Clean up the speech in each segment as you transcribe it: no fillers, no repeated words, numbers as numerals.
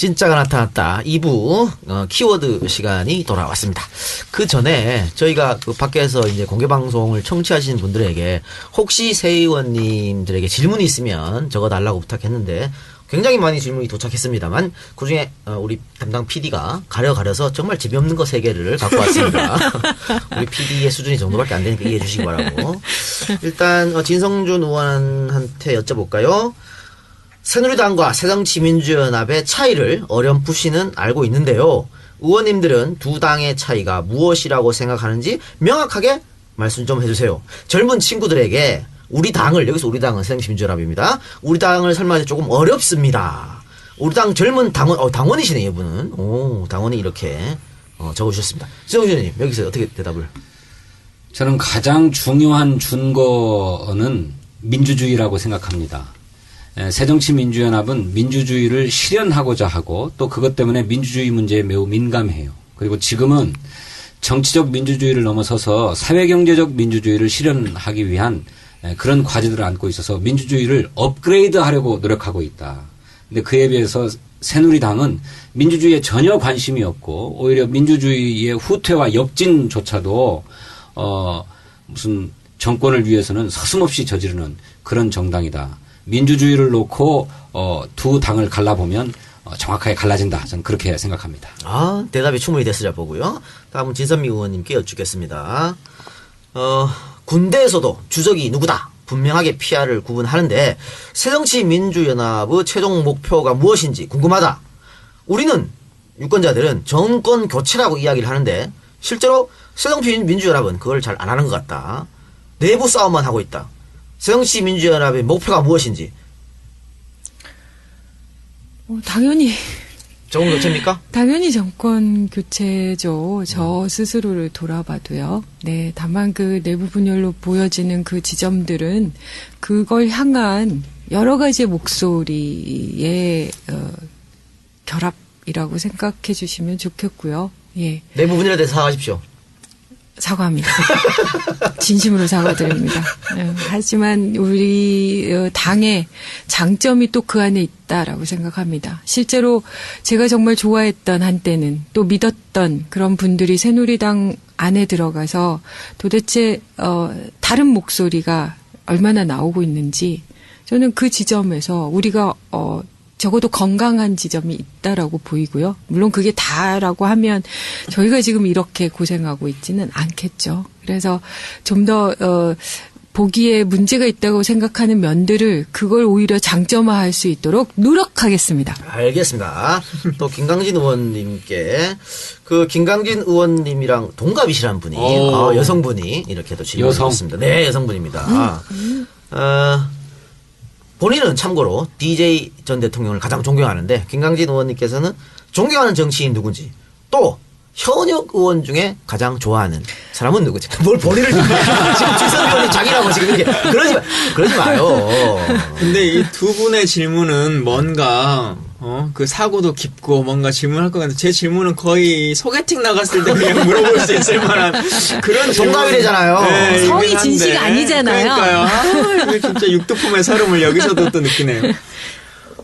진짜가 나타났다. 2부 키워드 시간이 돌아왔습니다. 그 전에 저희가 그 밖에서 이제 공개 방송을 청취하시는 분들에게 혹시 새 의원님들에게 질문이 있으면 적어달라고 부탁했는데 굉장히 많이 질문이 도착했습니다만 그중에 우리 담당 PD가 가려서 정말 재미없는 거 3개를 갖고 왔습니다. 우리 PD의 수준이 정도밖에 안 되니까 이해해 주시기 바라고. 일단 진성준 의원한테 여쭤볼까요? 새누리당과 새정치민주연합의 차이를 어렴풋이는 알고 있는데요. 의원님들은 두 당의 차이가 무엇이라고 생각하는지 명확하게 말씀 좀 해주세요. 젊은 친구들에게 우리 당을, 여기서 우리 당은 새정치민주연합입니다. 우리 당을 설명하기 조금 어렵습니다. 우리 당 젊은 당원, 당원이시네, 이분은. 오, 당원이 이렇게 적어주셨습니다. 지성준 의원님, 여기서 어떻게 대답을? 저는 가장 중요한 준거는 민주주의라고 생각합니다. 새정치민주연합은 민주주의를 실현하고자 하고 또 그것 때문에 민주주의 문제에 매우 민감해요. 그리고 지금은 정치적 민주주의를 넘어서서 사회경제적 민주주의를 실현하기 위한 그런 과제들을 안고 있어서 민주주의를 업그레이드 하려고 노력하고 있다. 근데 그에 비해서 새누리당은 민주주의에 전혀 관심이 없고 오히려 민주주의의 후퇴와 역진조차도 무슨 정권을 위해서는 서슴없이 저지르는 그런 정당이다. 민주주의를 놓고 두 당을 갈라보면 정확하게 갈라진다. 저는 그렇게 생각합니다. 아, 대답이 충분히 됐으려 보고요. 다음은 진선미 의원님께 여쭙겠습니다. 군대에서도 주적이 누구다 분명하게 PR을 구분하는데 새정치민주연합의 최종 목표가 무엇인지 궁금하다. 우리는 유권자들은 정권 교체라고 이야기를 하는데 실제로 새정치민주연합은 그걸 잘 안 하는 것 같다. 내부 싸움만 하고 있다. 새정치민주연합의 목표가 무엇인지. 당연히. 정권 교체입니까? 당연히 정권 교체죠. 저 스스로를 돌아봐도요. 네, 다만 그 내부 분열로 보여지는 그 지점들은 그걸 향한 여러 가지 목소리의 결합이라고 생각해 주시면 좋겠고요. 예. 내부 분열에 대해서 사과하십시오. 사과합니다. 진심으로 사과드립니다. 하지만 우리 당의 장점이 또 그 안에 있다라고 생각합니다. 실제로 제가 정말 좋아했던 한때는 또 믿었던 그런 분들이 새누리당 안에 들어가서 도대체 다른 목소리가 얼마나 나오고 있는지 저는 그 지점에서 우리가 적어도 건강한 지점이 있다라고 보이고요. 물론 그게 다라고 하면 저희가 지금 이렇게 고생하고 있지는 않겠죠. 그래서 좀 더 보기에 문제가 있다고 생각하는 면들을 그걸 오히려 장점화할 수 있도록 노력하겠습니다. 알겠습니다. 또 김강진 의원님께 그 김강진 의원님이랑 동갑이시란 분이 여성분이 이렇게 또 질문을 주셨습니다. 네, 여성분입니다. 본인은 참고로 DJ 전 대통령을 가장 존경하는데 김강진 의원님께서는 존경하는 정치인 누군지 또 현역 의원 중에 가장 좋아하는 사람은 누구지? 뭘 본인을 지금 최선 의원이 자기라고 지금 이렇게 그러지 마요. 근데 이 두 분의 질문은 뭔가 그 사고도 깊고 뭔가 질문할 것 같은데 제 질문은 거의 소개팅 나갔을 때 그냥 물어볼 수 있을 만한 그런 동갑이래잖아요. 네, 성이 진실 아니잖아요. 그러니까요. 이게 진짜 육두품의 서름을 여기서도 또 느끼네요.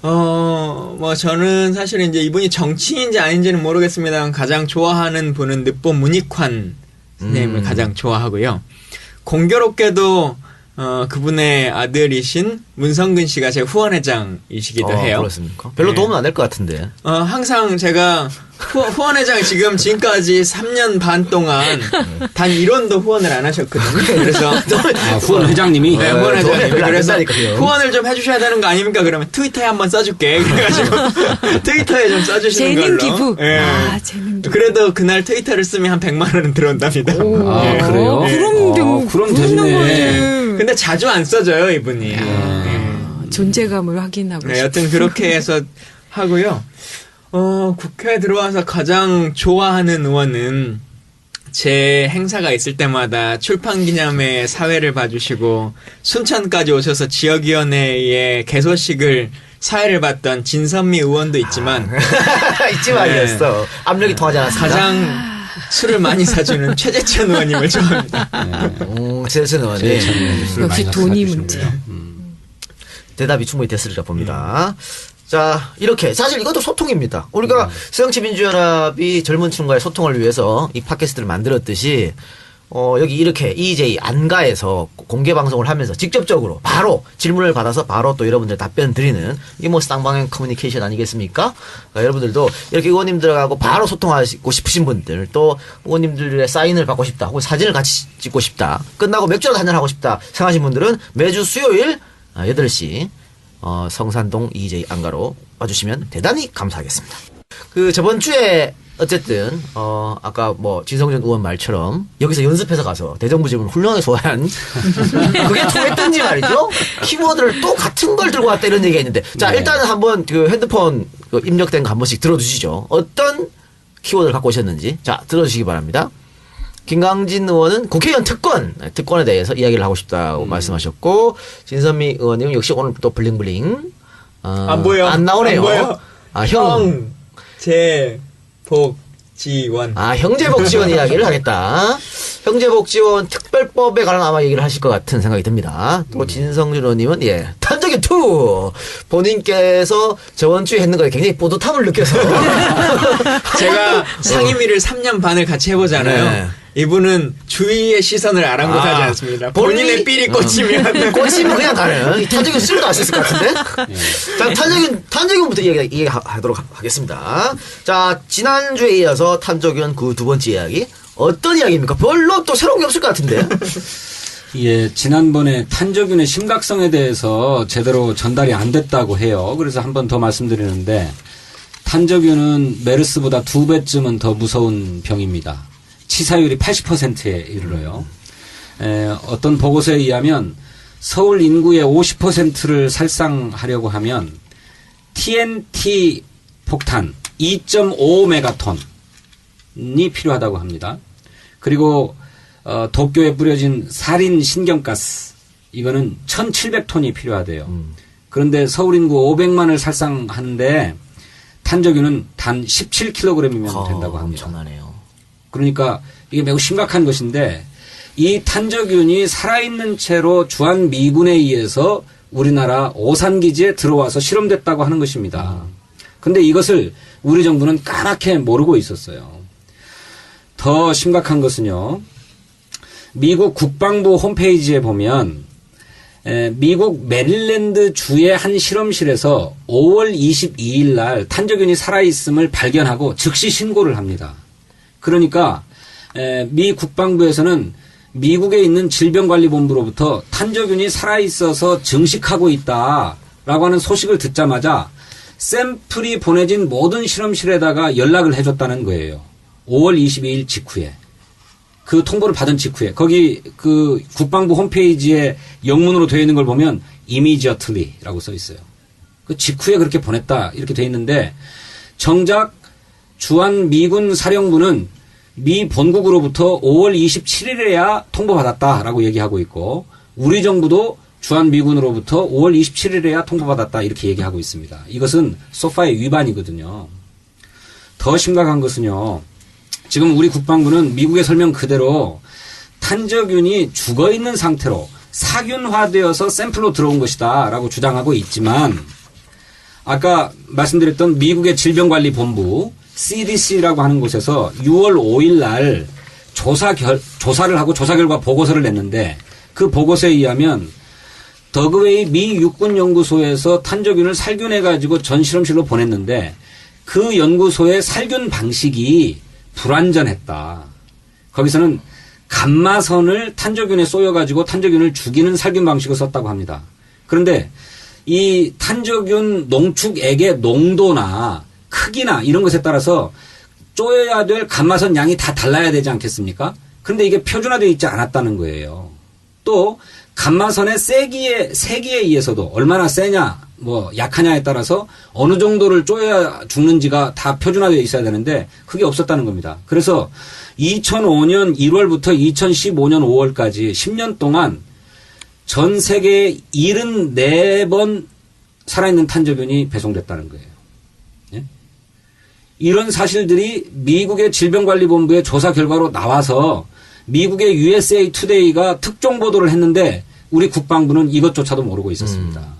뭐 저는 사실 이제 이분이 정치인지 아닌지는 모르겠습니다만 가장 좋아하는 분은 늑보 문익환 선생님을 가장 좋아하고요. 공교롭게도 그분의 아들이신 문성근 씨가 제 후원회장이시기도 해요. 그렇습니까? 별로 도움은 안 될 것 같은데. 항상 제가 후원회장 지금까지 3년 반 동안 단 1원도 후원을 안 하셨거든요. 그래서 후원회장님이? 네, 후원회장님이. 그래서 된다니까요. 후원을 좀 해주셔야 되는 거 아닙니까? 그러면 트위터에 한번 써줄게. 그래가지고 트위터에 좀 써주시는 재능 걸로. 기부. 네. 재능 기부. 그래도 그날 트위터를 쓰면 한 100만 원은 들어온답니다. 그래요? 그럼 됐네. 근데 자주 안 써져요, 이분이. 존재감을 확인하고 네, 싶어요. 여튼 그렇게 해서 하고요. 국회에 들어와서 가장 좋아하는 의원은 제 행사가 있을 때마다 출판기념회 사회를 봐주시고 순천까지 오셔서 지역위원회의 개소식을 사회를 봤던 진선미 의원도 있지만 잊지 말이었어. 압력이 통하지 않았습니다. 가장 술을 많이 사주는 최재천 의원님을 좋아합니다. 최재천 의원님. 역시 돈이 문제. 대답이 충분히 됐으리라 봅니다. 자, 이렇게. 사실 이것도 소통입니다. 우리가 새정치민주연합이 젊은 층과의 소통을 위해서 이 팟캐스트를 만들었듯이, 여기 이렇게 EJ 안가에서 공개 방송을 하면서 직접적으로 바로 질문을 받아서 바로 또 여러분들 답변 드리는 이게 뭐 쌍방향 커뮤니케이션 아니겠습니까? 그러니까 여러분들도 이렇게 의원님들하고 바로 소통하고 싶으신 분들 또 의원님들의 사인을 받고 싶다 혹은 사진을 같이 찍고 싶다 끝나고 맥주라도 한잔 하고 싶다 생각하신 분들은 매주 수요일 8시 성산동 EJ 안가로 와주시면 대단히 감사하겠습니다. 그 저번 주에 어쨌든 아까 뭐 진성준 의원 말처럼 여기서 연습해서 가서 대정부 질문 훌륭하게 소화한 그게 통했던지 말이죠. 키워드를 또 같은 걸 들고 왔다 이런 얘기가 있는데 자 일단은 한번 그 핸드폰 그 입력된 거 한 번씩 들어주시죠. 어떤 키워드를 갖고 오셨는지 자 들어주시기 바랍니다. 김강진 의원은 국회의원 특권에 대해서 이야기를 하고 싶다고 말씀하셨고 진선미 의원님은 역시 오늘 또 블링블링 안 보여. 안 나오네요. 안 보여. 형 복지원. 형제복지원 이야기를 하겠다. 형제복지원 특별법에 관한 아마 얘기를 하실 것 같은 생각이 듭니다. 또 진성준 의원님은 탄저기 2 본인께서 저번 주에 했는 거에 굉장히 뿌듯함을 느껴서 제가 상임위를 3년 반을 같이 해보잖아요. 네. 이분은 주위의 시선을 아랑곳하지 않습니다. 본인의 삘이 꽂히면 그냥 가는 탄저균 쓸도 안 썼을 것 같은데. 자 탄저균부터 이야기하도록 하겠습니다. 자 지난주에 이어서 탄저균 그 두 번째 이야기 어떤 이야기입니까? 별로 또 새로운 게 없을 것 같은데. 예, 지난번에 탄저균의 심각성에 대해서 제대로 전달이 안 됐다고 해요. 그래서 한 번 더 말씀드리는데 탄저균은 메르스보다 2배쯤은 더 무서운 병입니다. 치사율이 80%에 이르러요. 어떤 보고서에 의하면 서울 인구의 50%를 살상하려고 하면 TNT 폭탄 2.5메가톤이 필요하다고 합니다. 그리고 도쿄에 뿌려진 살인 신경가스 이거는 1,700톤이 필요하대요. 그런데 서울 인구 500만을 살상하는데 탄저균은 단 17kg이면 된다고 합니다. 엄청나네요. 그러니까 이게 매우 심각한 것인데 이 탄저균이 살아있는 채로 주한미군에 의해서 우리나라 오산기지에 들어와서 실험됐다고 하는 것입니다. 그런데 이것을 우리 정부는 까맣게 모르고 있었어요. 더 심각한 것은요. 미국 국방부 홈페이지에 보면 미국 메릴랜드 주의 한 실험실에서 5월 22일 날 탄저균이 살아있음을 발견하고 즉시 신고를 합니다. 그러니까 미 국방부에서는 미국에 있는 질병관리본부로부터 탄저균이 살아있어서 증식하고 있다라고 하는 소식을 듣자마자 샘플이 보내진 모든 실험실에다가 연락을 해줬다는 거예요. 5월 22일 직후에. 그 통보를 받은 직후에. 거기 그 국방부 홈페이지에 영문으로 되어 있는 걸 보면 immediately라고 써 있어요. 그 직후에 그렇게 보냈다 이렇게 되어 있는데 정작 주한미군 사령부는 미 본국으로부터 5월 27일에야 통보받았다라고 얘기하고 있고 우리 정부도 주한미군으로부터 5월 27일에야 통보받았다 이렇게 얘기하고 있습니다. 이것은 소파의 위반이거든요. 더 심각한 것은요. 지금 우리 국방부는 미국의 설명 그대로 탄저균이 죽어있는 상태로 사균화되어서 샘플로 들어온 것이다 라고 주장하고 있지만 아까 말씀드렸던 미국의 질병관리본부 CDC라고 하는 곳에서 6월 5일 날 조사를 하고 조사 결과 보고서를 냈는데 그 보고서에 의하면 더그웨이 미 육군연구소에서 탄저균을 살균해가지고 전 실험실로 보냈는데 그 연구소의 살균 방식이 불완전했다. 거기서는 감마선을 탄저균에 쏘여가지고 탄저균을 죽이는 살균 방식을 썼다고 합니다. 그런데 이 탄저균 농축액의 농도나 크기나 이런 것에 따라서 쪼여야 될 감마선 양이 다 달라야 되지 않겠습니까? 그런데 이게 표준화되어 있지 않았다는 거예요. 또 감마선의 세기에 의해서도 얼마나 세냐 뭐 약하냐에 따라서 어느 정도를 쪼여야 죽는지가 다 표준화되어 있어야 되는데 그게 없었다는 겁니다. 그래서 2005년 1월부터 2015년 5월까지 10년 동안 전 세계에 74번 살아있는 탄저균이 배송됐다는 거예요. 예? 이런 사실들이 미국의 질병관리본부의 조사 결과로 나와서 미국의 USA 투데이가 특종 보도를 했는데 우리 국방부는 이것조차도 모르고 있었습니다.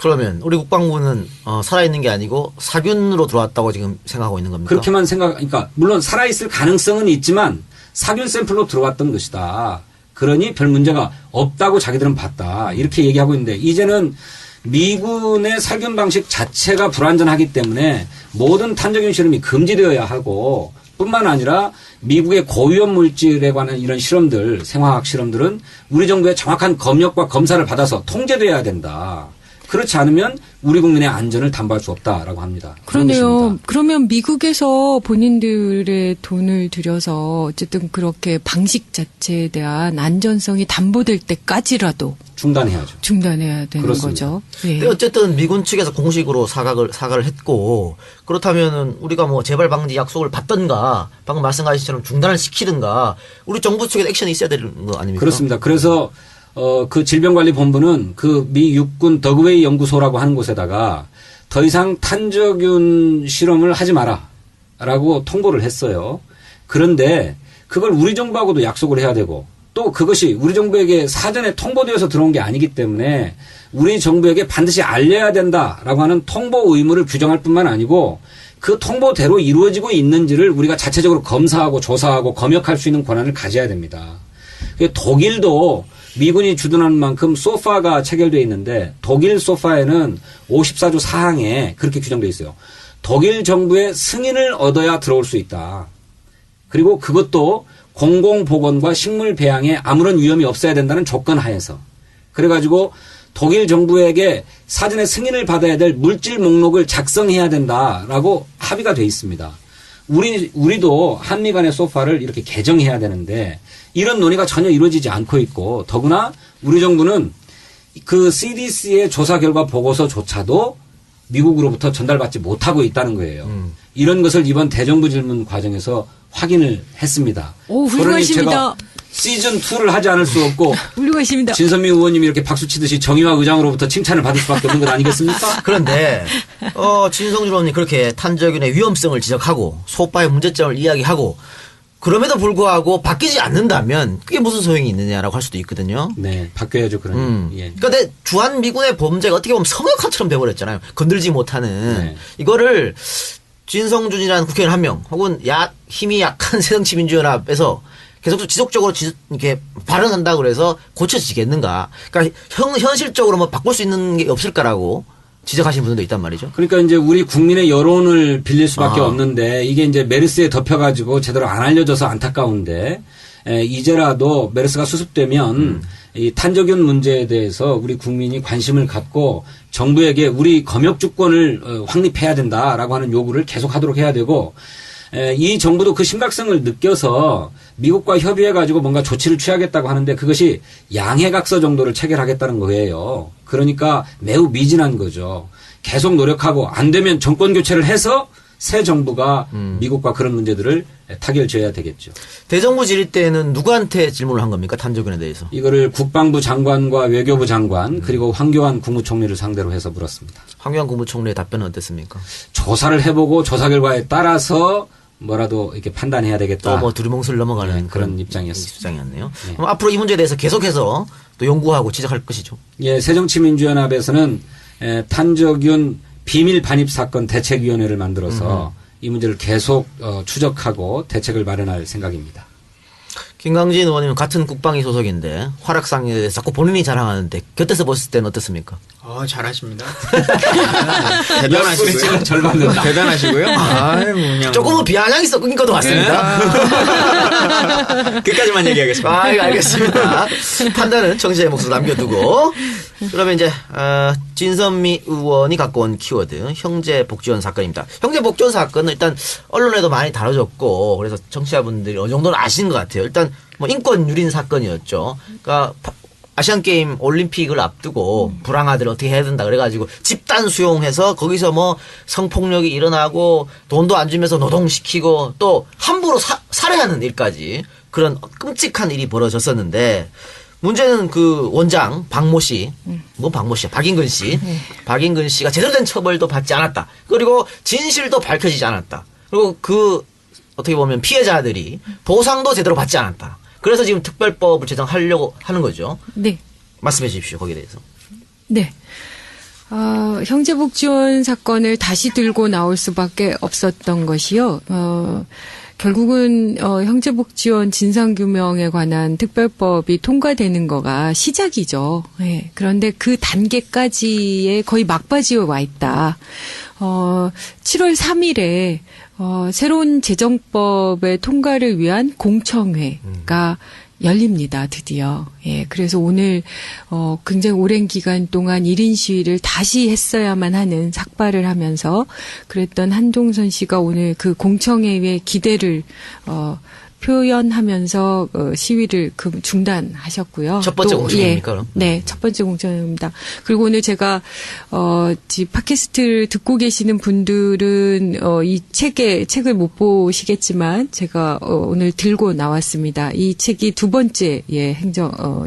그러면 우리 국방부는 살아있는 게 아니고 사균으로 들어왔다고 지금 생각하고 있는 겁니까? 그렇게만 그러니까 물론 살아있을 가능성은 있지만 사균 샘플로 들어왔던 것이다. 그러니 별 문제가 없다고 자기들은 봤다. 이렇게 얘기하고 있는데 이제는 미군의 살균 방식 자체가 불완전하기 때문에 모든 탄저균 실험이 금지되어야 하고 뿐만 아니라 미국의 고위험 물질에 관한 이런 실험들, 생화학 실험들은 우리 정부의 정확한 검역과 검사를 받아서 통제돼야 된다. 그렇지 않으면 우리 국민의 안전을 담보할 수 없다라고 합니다. 그러네요. 그러면 미국에서 본인들의 돈을 들여서 어쨌든 그렇게 방식 자체에 대한 안전성이 담보될 때까지라도 중단해야죠. 중단해야 되는 그렇습니다. 거죠. 예. 근데 어쨌든 미군 측에서 공식으로 사과를 했고 그렇다면은 우리가 뭐 재발 방지 약속을 받던가 방금 말씀하신 것처럼 중단을 시키든가 우리 정부 측에 액션이 있어야 되는 거 아닙니까? 그렇습니다. 그래서 그 질병관리본부는 그 미 육군 더그웨이 연구소라고 하는 곳에다가 더 이상 탄저균 실험을 하지 마라라고 통보를 했어요. 그런데 그걸 우리 정부하고도 약속을 해야 되고 또 그것이 우리 정부에게 사전에 통보되어서 들어온 게 아니기 때문에 우리 정부에게 반드시 알려야 된다라고 하는 통보 의무를 규정할 뿐만 아니고 그 통보대로 이루어지고 있는지를 우리가 자체적으로 검사하고 조사하고 검역할 수 있는 권한을 가져야 됩니다. 독일도 미군이 주둔하는 만큼 소파가 체결되어 있는데 독일 소파에는 54조 4항에 그렇게 규정되어 있어요. 독일 정부의 승인을 얻어야 들어올 수 있다. 그리고 그것도 공공보건과 식물 배양에 아무런 위험이 없어야 된다는 조건 하에서. 그래가지고 독일 정부에게 사전에 승인을 받아야 될 물질 목록을 작성해야 된다라고 합의가 돼 있습니다. 우리도 한미 간의 소파를 이렇게 개정해야 되는데 이런 논의가 전혀 이루어지지 않고 있고 더구나 우리 정부는 그 CDC의 조사 결과 보고서조차도 미국으로부터 전달받지 못하고 있다는 거예요. 이런 것을 이번 대정부 질문 과정에서 확인을 했습니다. 오, 훌륭하십니다. 그러니 제가 시즌2를 하지 않을 수 없고 훌륭하십니다. 진선미 의원님이 이렇게 박수 치듯이 정의화 의장으로부터 칭찬을 받을 수밖에 없는 것 아니겠습니까? 그런데 진성준 의원님 그렇게 탄저균의 위험성을 지적하고 소파의 문제점을 이야기하고 그럼에도 불구하고 바뀌지 않는다면 그게 무슨 소용이 있느냐라고 할 수도 있거든요. 네, 바뀌어야죠. 그러면. 예. 그런데 주한 미군의 범죄가 어떻게 보면 성역화처럼 돼버렸잖아요. 건들지 못하는 네. 이거를 진성준이라는 국회의원 한 명 혹은 힘이 약한 새정치민주연합에서 계속 지속적으로 이렇게 발언한다고 그래서 고쳐지겠는가? 그러니까 현실적으로 뭐 바꿀 수 있는 게 없을까라고 지적하시는 분들도 있단 말이죠. 그러니까 이제 우리 국민의 여론을 빌릴 수밖에 없는데 이게 이제 메르스에 덮여가지고 제대로 안 알려져서 안타까운데 이제라도 메르스가 수습되면 이 탄저균 문제에 대해서 우리 국민이 관심을 갖고 정부에게 우리 검역 주권을 확립해야 된다라고 하는 요구를 계속하도록 해야 되고 이 정부도 그 심각성을 느껴서 미국과 협의해가지고 뭔가 조치를 취하겠다고 하는데 그것이 양해각서 정도를 체결하겠다는 거예요. 그러니까 매우 미진한 거죠. 계속 노력하고 안 되면 정권 교체를 해서 새 정부가 미국과 그런 문제들을 타결 지어야 되겠죠. 대정부 질의 때는 누구한테 질문을 한 겁니까? 탄저균에 대해서. 이거를 국방부 장관과 외교부 장관 그리고 황교안 국무총리를 상대로 해서 물었습니다. 황교안 국무총리의 답변은 어땠습니까? 조사를 해보고 조사 결과에 따라서 뭐라도 이렇게 판단해야 되겠다. 또 뭐 두리뭉술 넘어가는 네, 그런 입장이었습니다. 입장이었네요. 네. 그럼 앞으로 이 문제에 대해서 계속해서 또 연구하고 지적할 것이죠. 예, 새정치민주연합에서는 탄저균 비밀 반입 사건 대책위원회를 만들어서 이 문제를 계속 추적하고 대책을 마련할 생각입니다. 김강진 의원님은 같은 국방위 소속인데 활약상에 대해서 자꾸 본인이 자랑하는데 곁에서 봤을 때는 어떻습니까? 잘하시니다 옆구리 대단하시고요. 절 받는다. 대단하시고요. 아유, 그냥. 조금은 비아냥이 섞인 것도 같습니다. 끝까지만 얘기하겠습니다. 알겠습니다. 판단은 청취자의 몫으로 남겨두고 그러면 이제 진선미 의원이 갖고 온 키워드 형제 복지원 사건입니다. 형제 복지원 사건은 일단 언론에도 많이 다뤄졌고 그래서 청취자분들이 어느 정도는 아시는 것 같아요. 일단 뭐 인권 유린 사건이었죠. 그러니까 아시안 게임 올림픽을 앞두고 불황아들 어떻게 해야 된다 그래가지고 집단 수용해서 거기서 뭐 성폭력이 일어나고 돈도 안 주면서 노동시키고 또 함부로 살해하는 일까지 그런 끔찍한 일이 벌어졌었는데 문제는 그 원장 박모 씨, 뭐 박모 씨야, 박인근 씨, 박인근 씨가 제대로 된 처벌도 받지 않았다. 그리고 진실도 밝혀지지 않았다. 그리고 그 어떻게 보면 피해자들이 보상도 제대로 받지 않았다. 그래서 지금 특별법을 제정하려고 하는 거죠. 네. 말씀해 주십시오. 거기에 대해서. 네. 형제복지원 사건을 다시 들고 나올 수밖에 없었던 것이요. 결국은 형제복지원 진상규명에 관한 특별법이 통과되는 거가 시작이죠. 예. 그런데 그 단계까지의 거의 막바지에 와 있다. 7월 3일에 새로운 재정법의 통과를 위한 공청회가 열립니다, 드디어. 예, 그래서 오늘, 굉장히 오랜 기간 동안 1인 시위를 다시 했어야만 하는 삭발을 하면서 그랬던 한종선 씨가 오늘 그 공청회의 기대를, 표현하면서 시위를 중단하셨고요. 첫 번째 공청회입니까, 그럼? 네, 첫 번째 공청회입니다. 그리고 오늘 제가 팟캐스트를 듣고 계시는 분들은 이 책을 못 보시겠지만 제가 오늘 들고 나왔습니다. 이 책이 두 번째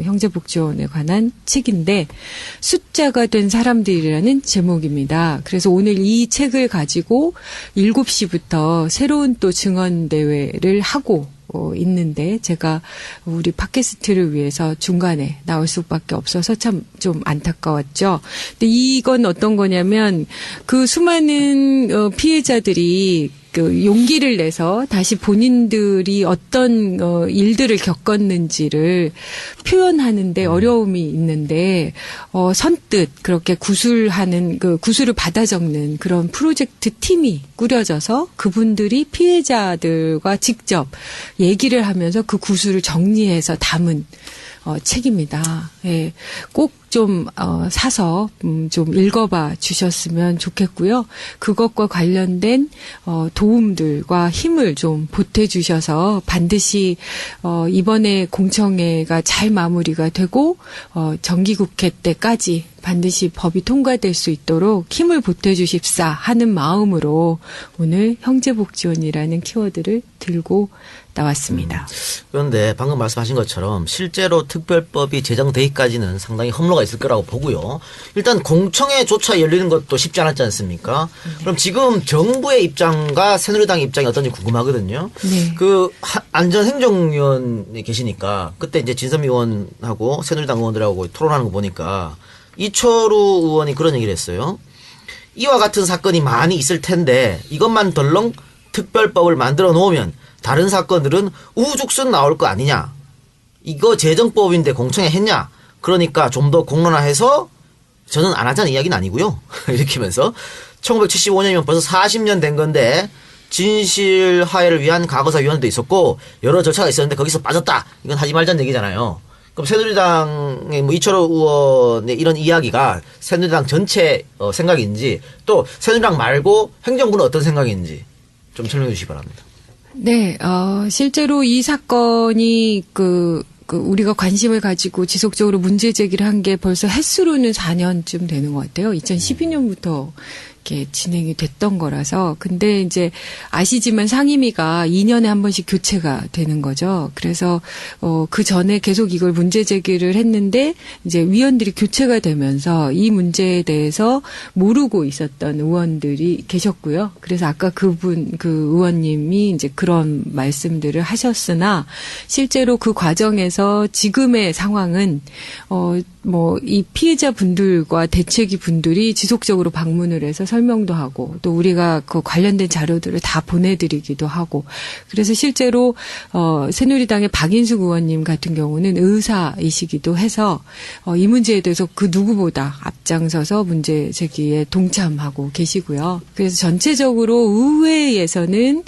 형제복지원에 관한 책인데 숫자가 된 사람들이라는 제목입니다. 그래서 오늘 이 책을 가지고 7시부터 새로운 또 증언 대회를 하고 있는데 제가 우리 팟캐스트를 위해서 중간에 나올 수밖에 없어서 참 좀 안타까웠죠. 근데 이건 어떤 거냐면 그 수많은 피해자들이 그 용기를 내서 다시 본인들이 어떤 일들을 겪었는지를 표현하는데 어려움이 있는데 선뜻 그렇게 구술하는 그 구술을 받아 적는 그런 프로젝트 팀이 꾸려져서 그분들이 피해자들과 직접 얘기를 하면서 그 구술을 정리해서 담은 책입니다. 예. 꼭 좀 사서 좀 읽어봐 주셨으면 좋겠고요. 그것과 관련된 도움들과 힘을 좀 보태 주셔서 반드시 이번에 공청회가 잘 마무리가 되고 정기국회 때까지 반드시 법이 통과될 수 있도록 힘을 보태 주십사 하는 마음으로 오늘 형제복지원이라는 키워드를 들고 나왔습니다. 그런데 방금 말씀하신 것처럼 실제로 특별법이 제정되기까지는 상당히 험로가 있을 거라고 보고요. 일단 공청회조차 열리는 것도 쉽지 않았지 않습니까? 그럼 지금 정부의 입장과 새누리당의 입장이 어떤지 궁금하거든요. 네. 그 안전행정위원이 계시니까 그때 이제 진선미 의원하고 새누리당 의원들하고 토론하는 거 보니까 이철우 의원이 그런 얘기를 했어요. 이와 같은 사건이 많이 있을 텐데 이것만 덜렁 특별법을 만들어 놓으면 다른 사건들은 우후죽순 나올 거 아니냐. 이거 재정법인데 공청회 했냐. 그러니까 좀 더 공론화해서 저는 안 하자는 이야기는 아니고요. 이렇게 하면서 1975년이면 벌써 40년 된 건데 진실 화해를 위한 과거사위원회도 있었고 여러 절차가 있었는데 거기서 빠졌다. 이건 하지 말자는 얘기잖아요. 그럼 새누리당의 이철호 의원의 이런 이야기가 새누리당 전체 생각인지 또 새누리당 말고 행정부는 어떤 생각인지 좀 설명해 주시기 바랍니다. 네, 실제로 이 사건이 우리가 관심을 가지고 지속적으로 문제 제기를 한 게 벌써 횟수로는 4년쯤 되는 것 같아요. 2012년부터 이렇게 진행이 됐던 거라서. 근데 이제 아시지만 상임위가 2년에 한 번씩 교체가 되는 거죠. 그래서 그 전에 계속 이걸 문제 제기를 했는데 이제 위원들이 교체가 되면서 이 문제에 대해서 모르고 있었던 의원들이 계셨고요. 그래서 아까 그 의원님이 이제 그런 말씀들을 하셨으나 실제로 그 과정에서 지금의 상황은 이 피해자 분들과 대책위 분들이 지속적으로 방문을 해서 설명도 하고 또 우리가 그 관련된 자료들을 다 보내드리기도 하고 그래서 실제로 새누리당의 박인숙 의원님 같은 경우는 의사이시기도 해서 이 문제에 대해서 그 누구보다 앞장서서 문제 제기에 동참하고 계시고요. 그래서 전체적으로 의회에서는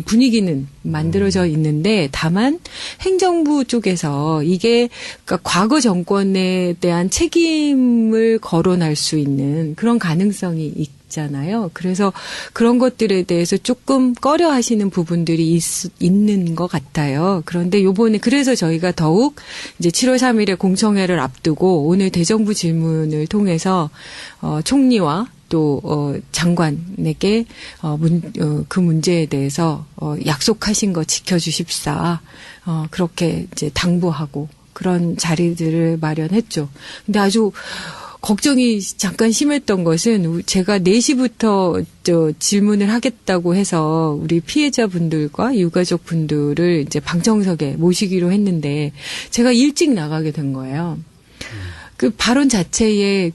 분위기는 만들어져 있는데 다만 행정부 쪽에서 이게 그러니까 과거 정권에 대한 책임을 거론할 수 있는 그런 가능성이 있잖아요. 그래서 그런 것들에 대해서 조금 꺼려 하시는 부분들이 있는 것 같아요. 그런데 요번에 그래서 저희가 더욱 이제 7월 3일에 공청회를 앞두고 오늘 대정부 질문을 통해서 총리와 또 장관에게 그 문제에 대해서 약속하신 거 지켜주십사 그렇게 이제 당부하고 그런 자리들을 마련했죠. 근데 아주 걱정이 잠깐 심했던 것은 제가 4시부터 질문을 하겠다고 해서 우리 피해자분들과 유가족 분들을 이제 방청석에 모시기로 했는데 제가 일찍 나가게 된 거예요. 그 발언 자체에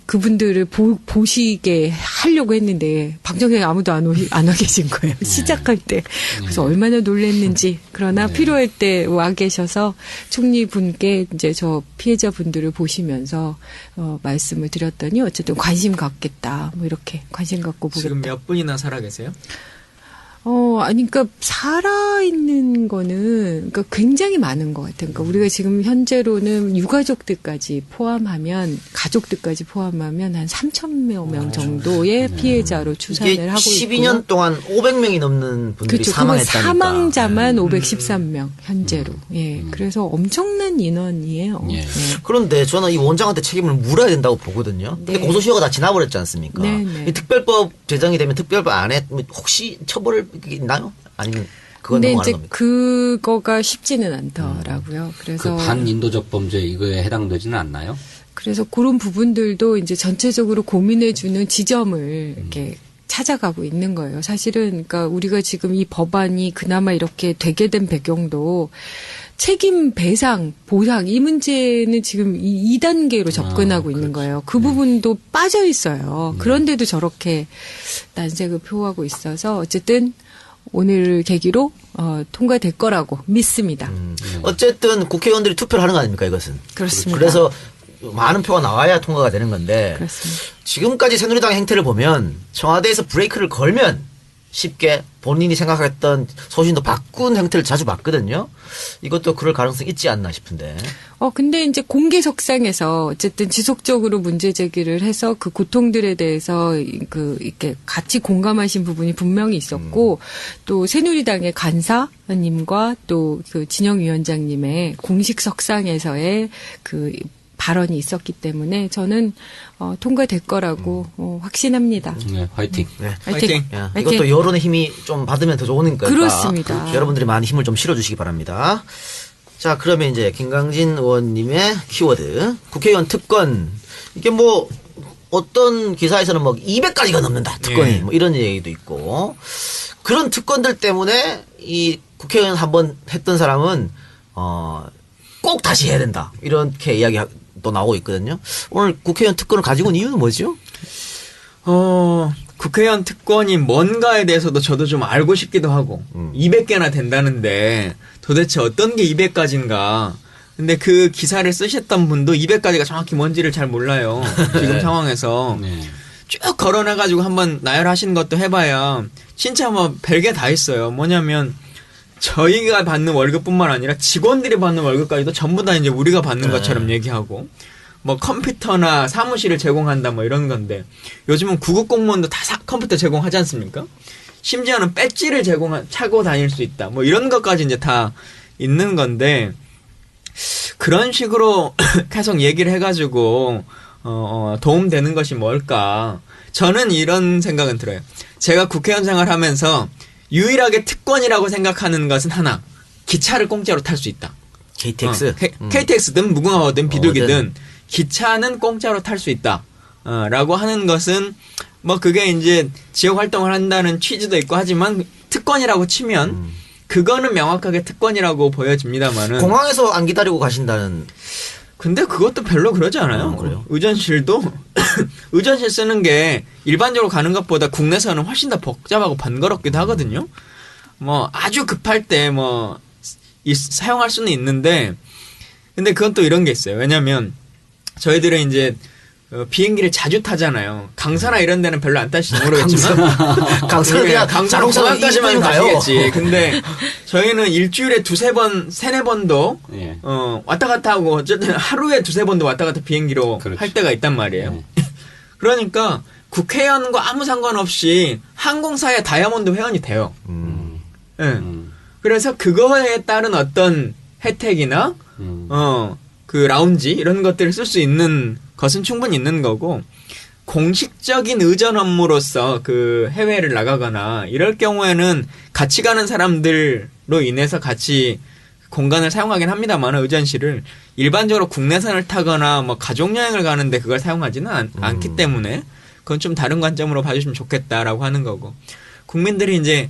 그분들을 보시게 하려고 했는데 방청객 아무도 안 와 계신 거예요. 시작할 때. 그래서 얼마나 놀랬는지. 그러나 필요할 때 와 계셔서 총리분께 이제 저 피해자분들을 보시면서 말씀을 드렸더니 어쨌든 관심 갖겠다. 뭐 이렇게 관심 갖고 보겠다. 지금 몇 분이나 살아 계세요? 아니, 그러니까 살아있는 거는, 그러니까 굉장히 많은 것 같아요. 그러니까 우리가 지금 현재로는 유가족들까지 포함하면, 가족들까지 포함하면 한 3,000명 정도의 피해자로 추산을 이게 하고 있고요. 12년 동안 500명이 넘는 분들이 그렇죠. 사망했다니까. 사망자만 513명, 현재로. 예. 그래서 엄청난 인원이에요. 예. 네. 그런데 저는 이 원장한테 책임을 물어야 된다고 보거든요. 근데 네. 공소시효가 다 지나버렸지 않습니까? 네, 네. 이 특별법 제정이 되면 특별법 안에 혹시 처벌을 있나요? 아니면 그건 근데 넘어가는 이제 겁니까? 그거가 쉽지는 않더라고요. 그 그래서 반인도적 범죄 이거에 해당되지는 않나요? 그래서 그런 부분들도 이제 전체적으로 고민해주는 지점을 이렇게 찾아가고 있는 거예요. 사실은 그러니까 우리가 지금 이 법안이 그나마 이렇게 되게 된 배경도 책임 배상, 보상 이 문제는 지금 이 2단계로 접근하고 있는 거예요. 그 부분도 빠져 있어요. 그런데도 저렇게 난색을 표하고 있어서 어쨌든 오늘 계기로 통과될 거라고 믿습니다. 어쨌든 국회의원들이 투표를 하는 거 아닙니까, 이것은? 그렇습니다. 그래서 많은 표가 나와야 통과가 되는 건데 그렇습니다. 지금까지 새누리당 행태를 보면 청와대에서 브레이크를 걸면 쉽게 본인이 생각했던 소신도 바꾼 행태를 자주 봤거든요. 이것도 그럴 가능성이 있지 않나 싶은데. 근데 이제 공개석상에서 어쨌든 지속적으로 문제 제기를 해서 그 고통들에 대해서 이렇게 같이 공감하신 부분이 분명히 있었고 또 새누리당의 간사님과 또 그 진영위원장님의 공식석상에서의 그 발언이 있었기 때문에 저는 통과될 거라고 확신합니다. 네, 화이팅. 네. 화이팅. 야, 화이팅. 이것도 여론의 힘이 좀 받으면 더 좋으니까. 그렇습니다. 여러분들이 많이 힘을 좀 실어주시기 바랍니다. 자, 그러면 이제 김강진 의원님의 키워드. 국회의원 특권. 이게 뭐, 어떤 기사에서는 뭐 200가지가 넘는다. 특권이. 예. 뭐 이런 얘기도 있고. 그런 특권들 때문에 이 국회의원 한번 했던 사람은, 꼭 다시 해야 된다. 이렇게 이야기도 나오고 있거든요. 오늘 국회의원 특권을 가지고 온 이유는 뭐죠? 국회의원 특권이 뭔가에 대해서도 저도 좀 알고 싶기도 하고 200개나 된다는데 도대체 어떤 게 200가지인가. 근데 그 기사를 쓰셨던 분도 200가지가 정확히 뭔지를 잘 몰라요. 지금 상황에서. 네. 쭉 걸어놔가지고 한번 나열하시는 것도 해봐야 진짜 뭐 별게 다 있어요. 뭐냐면 저희가 받는 월급뿐만 아니라 직원들이 받는 월급까지도 전부 다 이제 우리가 받는 것처럼 얘기하고 뭐 컴퓨터나 사무실을 제공한다 뭐 이런 건데 요즘은 구급 공무원도 다 컴퓨터 제공하지 않습니까? 심지어는 배지를 차고 다닐 수 있다. 뭐 이런 것까지 이제 다 있는 건데 그런 식으로 계속 얘기를 해가지고 도움되는 것이 뭘까? 저는 이런 생각은 들어요. 제가 국회의원 생활하면서 유일하게 특권이라고 생각하는 것은 하나. 기차를 공짜로 탈 수 있다. KTX. KTX든 무궁화호든 비둘기든 기차는 공짜로 탈 수 있다. 라고 하는 것은 뭐 그게 이제 지역 활동을 한다는 취지도 있고 하지만 특권이라고 치면 그거는 명확하게 특권이라고 보여집니다만은 공항에서 안 기다리고 가신다는. 근데 그것도 별로 그러지 않아요. 그래요? 의전실도 의전실 쓰는 게 일반적으로 가는 것보다 국내선은 훨씬 더 복잡하고 번거롭기도 하거든요. 뭐 아주 급할 때 뭐 사용할 수는 있는데 근데 그건 또 이런 게 있어요. 왜냐면 저희들은 이제 비행기를 자주 타잖아요. 강사나 이런 데는 별로 안 타실지 모르겠지만 강사는 그냥 공항까지만 가요. 가시겠지. 근데 저희는 일주일에 두세 번, 세네 번도 예. 왔다 갔다 하고 어쨌든 하루에 두세 번도 왔다 갔다 비행기로 그렇죠. 할 때가 있단 말이에요. 그러니까 국회의원과 아무 상관없이 항공사의 다이아몬드 회원이 돼요. 예. 그래서 그거에 따른 어떤 혜택이나 그 라운지 이런 것들을 쓸 수 있는 것은 충분히 있는 거고 공식적인 의전 업무로서 그 해외를 나가거나 이럴 경우에는 같이 가는 사람들로 인해서 같이 공간을 사용하긴 합니다만 의전실을 일반적으로 국내선을 타거나 뭐 가족여행을 가는데 그걸 사용하지는 않기 때문에 그건 좀 다른 관점으로 봐주시면 좋겠다라고 하는 거고 국민들이 이제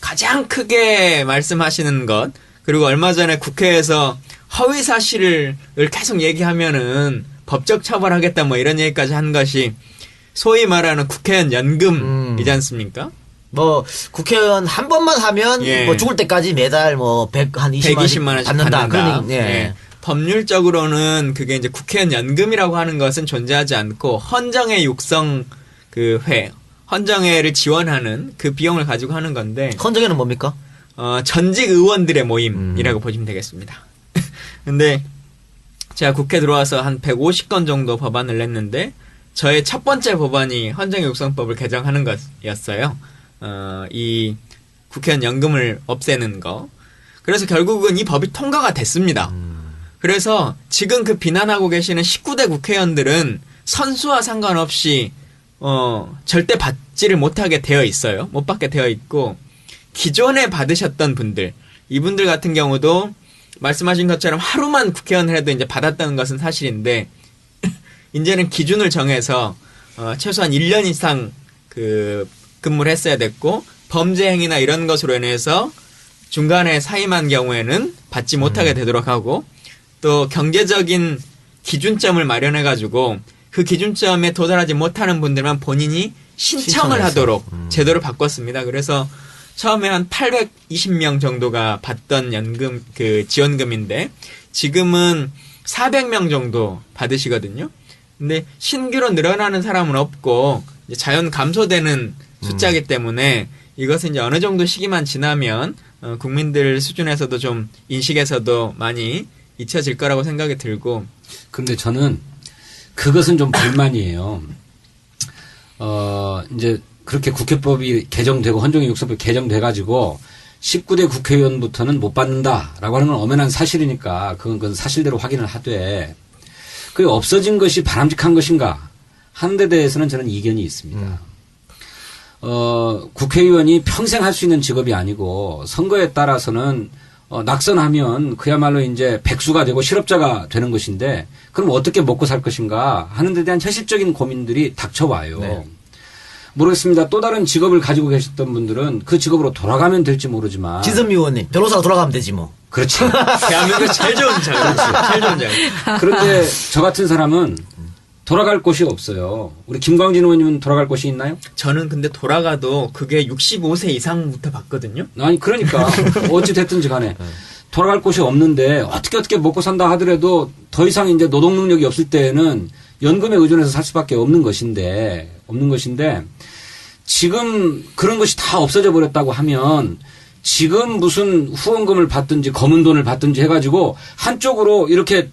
가장 크게 말씀하시는 것 그리고 얼마 전에 국회에서 허위 사실을 계속 얘기하면은 법적 처벌하겠다 뭐 이런 얘기까지 한 것이 소위 말하는 국회의원 연금이지 않습니까? 뭐 국회의원 한 번만 하면 예. 뭐 죽을 때까지 매달 뭐 120만 원씩 받는다. 그런 얘기. 예. 법률적으로는 그게 이제 국회의원 연금이라고 하는 것은 존재하지 않고 헌정의 육성 그 회, 헌정회를 지원하는 그 비용을 가지고 하는 건데 헌정회는 뭡니까? 전직 의원들의 모임이라고 보시면 되겠습니다. 근데 제가 국회 들어와서 한 150건 정도 법안을 냈는데 저의 첫 번째 법안이 헌정의 육성법을 개정하는 것이었어요. 이 국회의원 연금을 없애는 거. 그래서 결국은 이 법이 통과가 됐습니다. 그래서 지금 그 비난하고 계시는 19대 국회의원들은 선수와 상관없이 절대 받지를 못하게 되어 있어요. 못 받게 되어 있고 기존에 받으셨던 분들, 이분들 같은 경우도 말씀하신 것처럼 하루만 국회의원을 해도 이제 받았다는 것은 사실인데 이제는 기준을 정해서 최소한 1년 이상 그 근무를 했어야 됐고 범죄 행위나 이런 것으로 인해서 중간에 사임한 경우에는 받지 못하게 되도록 하고 또 경제적인 기준점을 마련해 가지고 그 기준점에 도달하지 못하는 분들만 본인이 신청을 하도록 제도를 바꿨습니다. 그래서 처음에 한 820명 정도가 받던 연금 그 지원금인데 지금은 400명 정도 받으시거든요. 근데 신규로 늘어나는 사람은 없고 이제 자연 감소되는 숫자이기 때문에 이것은 이제 어느 정도 시기만 지나면 국민들 수준에서도 좀 인식에서도 많이 잊혀질 거라고 생각이 들고. 그런데 저는 그것은 좀 불만이에요. 이제 그렇게 국회법이 개정되고 헌정의 육성법이 개정돼가지고 19대 국회의원부터는 못 받는다라고 하는 건 엄연한 사실이니까 그건 사실대로 확인을 하되 그게 없어진 것이 바람직한 것인가 하는 데 대해서는 저는 이견이 있습니다. 국회의원이 평생 할 수 있는 직업이 아니고 선거에 따라서는 낙선하면 그야말로 이제 백수가 되고 실업자가 되는 것인데 그럼 어떻게 먹고 살 것인가 하는 데 대한 현실적인 고민들이 닥쳐와요. 네. 모르겠습니다. 또 다른 직업을 가지고 계셨던 분들은 그 직업으로 돌아가면 될지 모르지만. 지선미 의원님, 변호사가 돌아가면 되지 뭐. 그렇지. 대한민국 제일 좋은 자가. 제일 좋은 자가. 그런데 저 같은 사람은 돌아갈 곳이 없어요. 우리 김광진 의원님은 돌아갈 곳이 있나요? 저는 근데 돌아가도 그게 65세 이상부터 받거든요. 아니 그러니까 어찌 됐든지 간에 돌아갈 곳이 없는데 어떻게 먹고 산다 하더라도 더 이상 이제 노동 능력이 없을 때에는 연금에 의존해서 살 수밖에 없는 것인데 지금 그런 것이 다 없어져 버렸다고 하면 지금 무슨 후원금을 받든지 검은 돈을 받든지 해가지고 한쪽으로 이렇게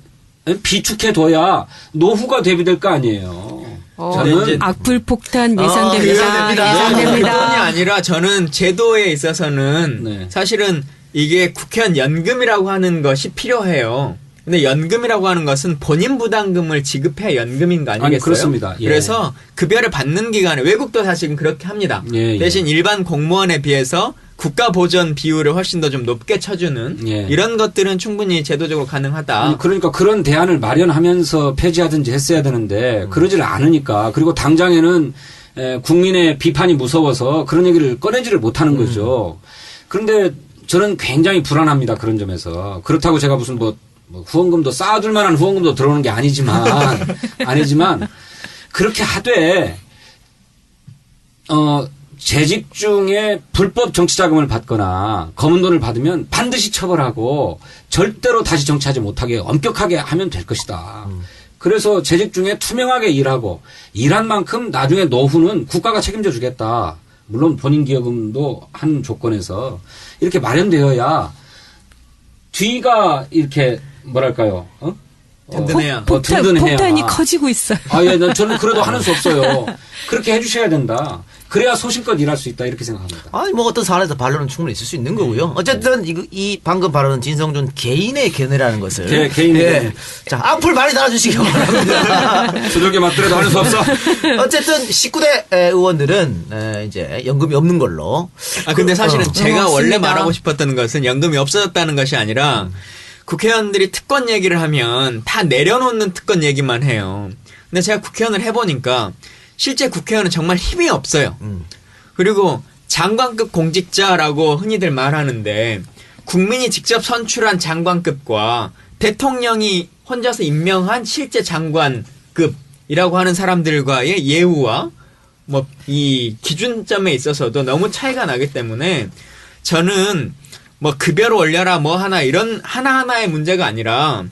비축해둬야 노후가 대비될 거 아니에요. 저는 악플 폭탄 예상됩니다. 예상됩니다. 그뿐이 아니라 저는 제도에 있어서는 네. 사실은 이게 국회의원 연금이라고 하는 것이 필요해요. 근데 연금이라고 하는 것은 본인 부담금을 지급해야 연금인 거 아니겠어요? 아니, 그렇습니다. 예. 그래서 급여를 받는 기간에 외국도 사실은 그렇게 합니다. 예. 대신 일반 공무원에 비해서 국가 보전 비율을 훨씬 더 좀 높게 쳐주는 예. 이런 것들은 충분히 제도적으로 가능하다. 아니, 그러니까 그런 대안을 마련하면서 폐지하든지 했어야 되는데 그러질 않으니까 그리고 당장에는 국민의 비판이 무서워서 그런 얘기를 꺼내지를 못하는 거죠. 그런데 저는 굉장히 불안합니다. 그런 점에서. 그렇다고 제가 무슨 뭐 후원금도 쌓아둘 만한 후원금도 들어오는 게 아니지만 그렇게 하되 재직 중에 불법 정치자금을 받거나 검은 돈을 받으면 반드시 처벌하고 절대로 다시 정치하지 못하게 엄격하게 하면 될 것이다. 그래서 재직 중에 투명하게 일하고 일한 만큼 나중에 노후는 국가가 책임져 주겠다. 물론 본인 기여금도 한 조건에서 이렇게 마련되어야 뒤가 이렇게 뭐랄까요? 든든해야. 든든해야. 폭탄이 커지고 있어요. 예, 저는 그래도 하는 수 없어요. 그렇게 해주셔야 된다. 그래야 소신껏 일할 수 있다 이렇게 생각합니다. 아니 뭐 어떤 사안에서 반론은 충분히 있을 수 있는 거고요. 어쨌든 이 방금 발언은 진성준 개인의 견해라는 것을 개인의 견해. 자 악플 많이 달아주시기 바랍니다. 두들겨 맞더라도 하는 수 없어. 어쨌든 19대 의원들은 이제 연금이 없는 걸로. 근데 사실은 제가 원래 없습니다. 말하고 싶었던 것은 연금이 없어졌다는 것이 아니라 국회의원들이 특권 얘기를 하면 다 내려놓는 특권 얘기만 해요. 근데 제가 국회의원을 해보니까 실제 국회의원은 정말 힘이 없어요. 그리고 장관급 공직자라고 흔히들 말하는데 국민이 직접 선출한 장관급과 대통령이 혼자서 임명한 실제 장관급이라고 하는 사람들과의 예우와 뭐 이 기준점에 있어서도 너무 차이가 나기 때문에 저는 뭐 급여를 올려라 뭐 하나 이런 하나하나의 문제가 아니라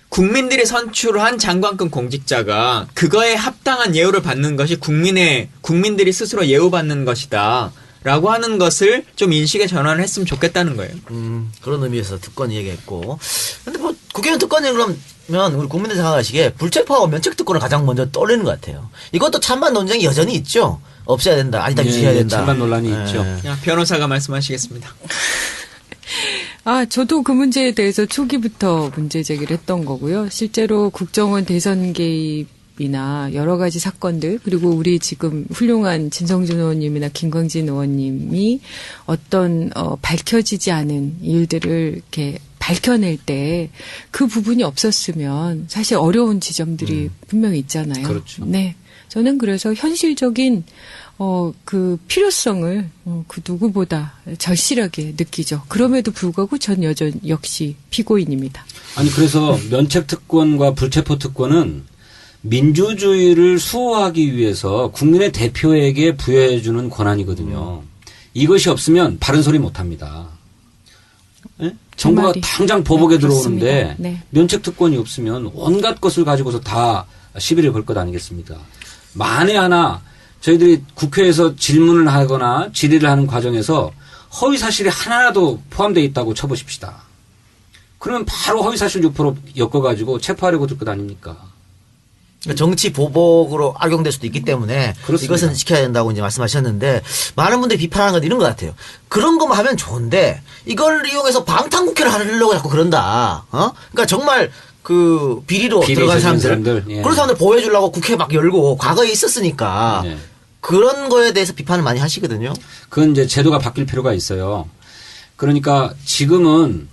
국민들이 선출한 장관급 공직자가 그거에 합당한 예우를 받는 것이 국민들이 스스로 예우받는 것이다. 라고 하는 것을 좀 인식의 전환을 했으면 좋겠다는 거예요. 그런 의미에서 특권 얘기했고. 근데 뭐, 국회의원 특권이 그러면 우리 국민들 생각하시기에 불체포하고 면책 특권을 가장 먼저 떠올리는 것 같아요. 이것도 찬반 논쟁이 여전히 있죠? 없애야 된다. 아니다, 유지해야 된다. 찬반 논란이 있죠. 변호사가 말씀하시겠습니다. 저도 그 문제에 대해서 초기부터 문제 제기를 했던 거고요. 실제로 국정원 대선 개입이나 여러 가지 사건들, 그리고 우리 지금 훌륭한 진성준 의원님이나 김광진 의원님이 어떤, 밝혀지지 않은 일들을 이렇게 밝혀낼 때 그 부분이 없었으면 사실 어려운 지점들이 분명히 있잖아요. 그렇죠. 네. 저는 그래서 현실적인 그 필요성을 그 누구보다 절실하게 느끼죠. 그럼에도 불구하고 전 역시 피고인입니다. 아니 그래서 면책특권과 불체포특권은 민주주의를 수호하기 위해서 국민의 대표에게 부여해주는 권한이거든요. 이것이 없으면 바른 소리 못합니다. 네? 정부가 당장 보복에 들어오는데 네. 면책특권이 없으면 온갖 것을 가지고서 다 시비를 걸 것 아니겠습니까? 만에 하나 저희들이 국회에서 질문을 하거나 질의를 하는 과정에서 허위사실이 하나라도 포함되어 있다고 쳐보십시다. 그러면 바로 허위사실 유포로 엮어가지고 체포하려고 들 것 아닙니까? 정치 보복으로 악용될 수도 있기 때문에 그렇습니다. 이것은 지켜야 된다고 이제 말씀하셨는데 많은 분들이 비판하는 건 이런 것 같아요. 그런 것만 하면 좋은데 이걸 이용해서 방탄국회를 하려고 자꾸 그런다. 그러니까 정말 그 비리로 들어간 사람들 예. 그런 사람들 보호해주려고 국회 막 열고 과거에 있었으니까 예. 그런 거에 대해서 비판을 많이 하시거든요. 그건 이제 제도가 바뀔 필요가 있어요. 그러니까 지금은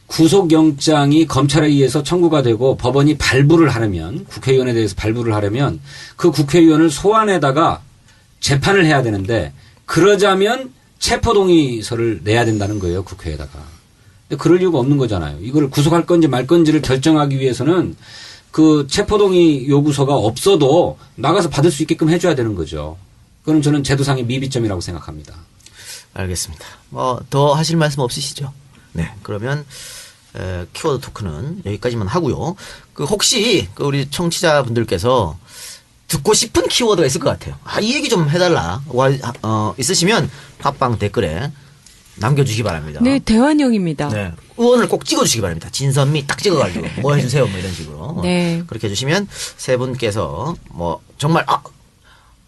구속영장이 검찰에 의해서 청구가 되고 법원이 발부를 하려면 국회의원에 대해서 발부를 하려면 그 국회의원을 소환해다가 재판을 해야 되는데 그러자면 체포동의서를 내야 된다는 거예요. 국회에다가. 근데 그럴 이유가 없는 거잖아요. 이걸 구속할 건지 말 건지를 결정하기 위해서는 그 체포동의 요구서가 없어도 나가서 받을 수 있게끔 해줘야 되는 거죠. 그건 저는 제도상의 미비점이라고 생각합니다. 알겠습니다. 더 하실 말씀 없으시죠? 네. 그러면 키워드 토크는 여기까지만 하고요. 혹시 우리 청취자분들께서 듣고 싶은 키워드가 있을 것 같아요. 이 얘기 좀 해달라. 있으시면 팟빵 댓글에 남겨주시기 바랍니다. 네, 대환영입니다. 네. 의원을 꼭 찍어주시기 바랍니다. 진선미 딱 찍어가지고 뭐 해주세요, 뭐 이런 식으로. 네. 그렇게 해주시면 세 분께서 정말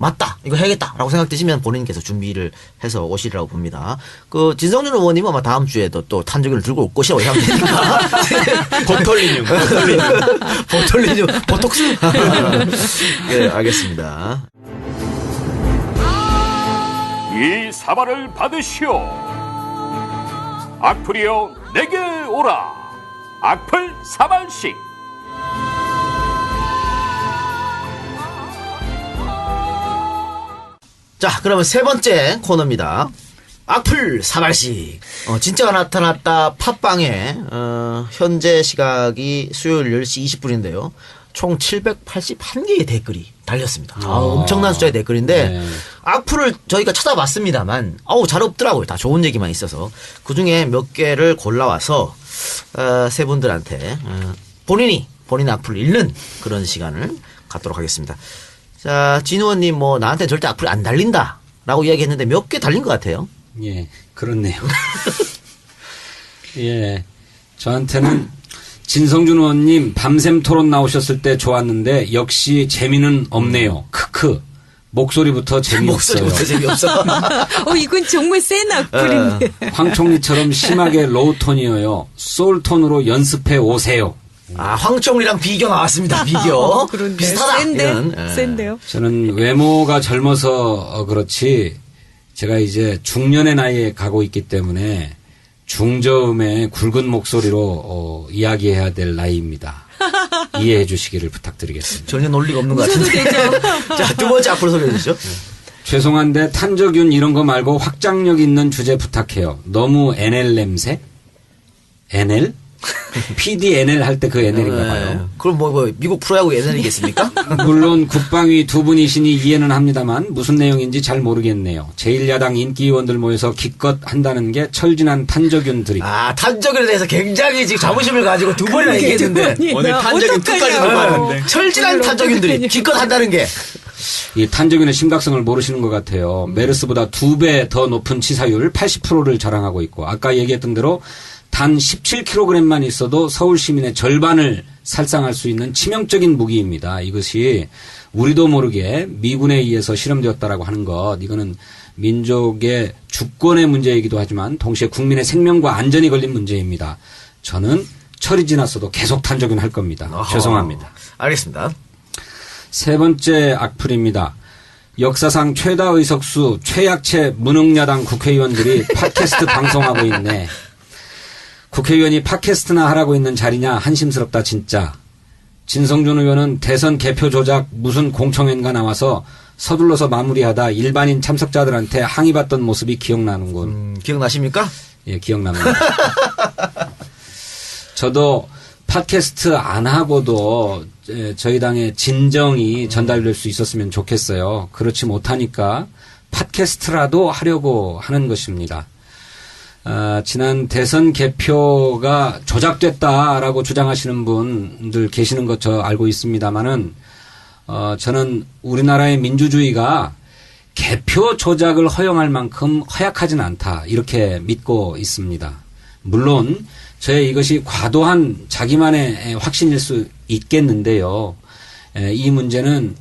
맞다 이거 해야겠다라고 생각되시면 본인께서 준비를 해서 오시리라고 봅니다. 진성준 의원님은 아마 다음 주에도 또 탄저기를 들고 올 것이라고 생각되니까 보톨리뇽 보톨리뇽 보톡스. 네, 알겠습니다. 이 사발을 받으시오. 악플이여 내게 오라. 악플 사발식. 자, 그러면 세 번째 코너입니다. 악플 사발식. 진짜가 나타났다 팟빵에 현재 시각이 수요일 10시 20분인데요. 총 781개의 댓글이 달렸습니다. 엄청난 숫자의 댓글인데 네. 악플을 저희가 찾아봤습니다만 잘 없더라고요. 다 좋은 얘기만 있어서 그중에 몇 개를 골라와서 세 분들한테 본인 악플을 읽는 그런 시간을 갖도록 하겠습니다. 자, 진 의원님 나한테 절대 악플 안 달린다라고 이야기했는데 몇 개 달린 것 같아요. 예, 그렇네요. 예, 저한테는 진성준 의원님 밤샘 토론 나오셨을 때 좋았는데 역시 재미는 없네요. 크크. 목소리부터 재미없어요. 목소리부터 재미없어. 이건 정말 센 악플인데. 황 총리처럼 심하게 로우 톤이어요. 소울 톤으로 연습해 오세요. 황총리랑 비교 나왔습니다. 비교. 그런데 비슷하다. 센데요. 저는 외모가 젊어서 그렇지 제가 이제 중년의 나이에 가고 있기 때문에 중저음의 굵은 목소리로 이야기해야 될 나이입니다. 이해해 주시기를 부탁드리겠습니다. 전혀 논리가 없는 것 웃어도 같은데. 되죠. 자, 두 번째 악플 소개해 주시죠. 죄송한데 탄저균 이런 거 말고 확장력 있는 주제 부탁해요. 너무 NL 냄새? NL? PDNL 할 때 그 NL인가 봐요. 그럼 뭐 미국 프로야구 NL이겠습니까? 물론 국방위 두 분이시니 이해는 합니다만 무슨 내용인지 잘 모르겠네요. 제1야당 인기 의원들 모여서 기껏 한다는 게 철진한 탄저균 드립. 아, 탄저균에 대해서 굉장히 지금 자부심을 가지고 두 번이나 얘기했는데. 오늘 탄저균 2까지 들어봤는데. 철진한 탄저균들이 기껏 한다는 게. 이 탄저균의 심각성을 모르시는 것 같아요. 메르스보다 2배 더 높은 치사율 80%를 자랑하고 있고 아까 얘기했던 대로 단 17kg만 있어도 서울 시민의 절반을 살상할 수 있는 치명적인 무기입니다. 이것이 우리도 모르게 미군에 의해서 실험되었다라고 하는 것, 이거는 민족의 주권의 문제이기도 하지만 동시에 국민의 생명과 안전이 걸린 문제입니다. 저는 철이 지났어도 계속 탄저균 할 겁니다. 죄송합니다. 알겠습니다. 세 번째 악플입니다. 역사상 최다 의석수 최약체 무능야당 국회의원들이 팟캐스트 방송하고 있네. 국회의원이 팟캐스트나 하라고 있는 자리냐 한심스럽다 진짜. 진성준 의원은 대선 개표 조작 무슨 공청회인가 나와서 서둘러서 마무리하다 일반인 참석자들한테 항의받던 모습이 기억나는군. 기억나십니까? 예, 기억납니다. 저도 팟캐스트 안 하고도 저희 당의 진정이 전달될 수 있었으면 좋겠어요. 그렇지 못하니까 팟캐스트라도 하려고 하는 것입니다. 지난 대선 개표가 조작됐다라고 주장하시는 분들 계시는 것 저 알고 있습니다만은 저는 우리나라의 민주주의가 개표 조작을 허용할 만큼 허약하진 않다 이렇게 믿고 있습니다. 물론 저의 이것이 과도한 자기만의 확신일 수 있겠는데요. 이 문제는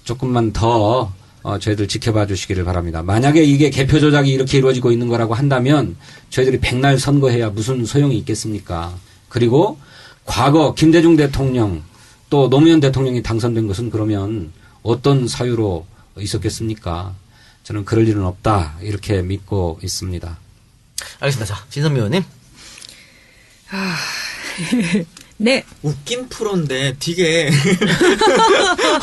조금만 더 저희들 지켜봐 주시기를 바랍니다. 만약에 이게 개표 조작이 이렇게 이루어지고 있는 거라고 한다면 저희들이 백날 선거해야 무슨 소용이 있겠습니까? 그리고 과거 김대중 대통령 또 노무현 대통령이 당선된 것은 그러면 어떤 사유로 있었겠습니까? 저는 그럴 일은 없다 이렇게 믿고 있습니다. 알겠습니다. 자, 진선미 의원님. 네. 웃긴 프로인데 되게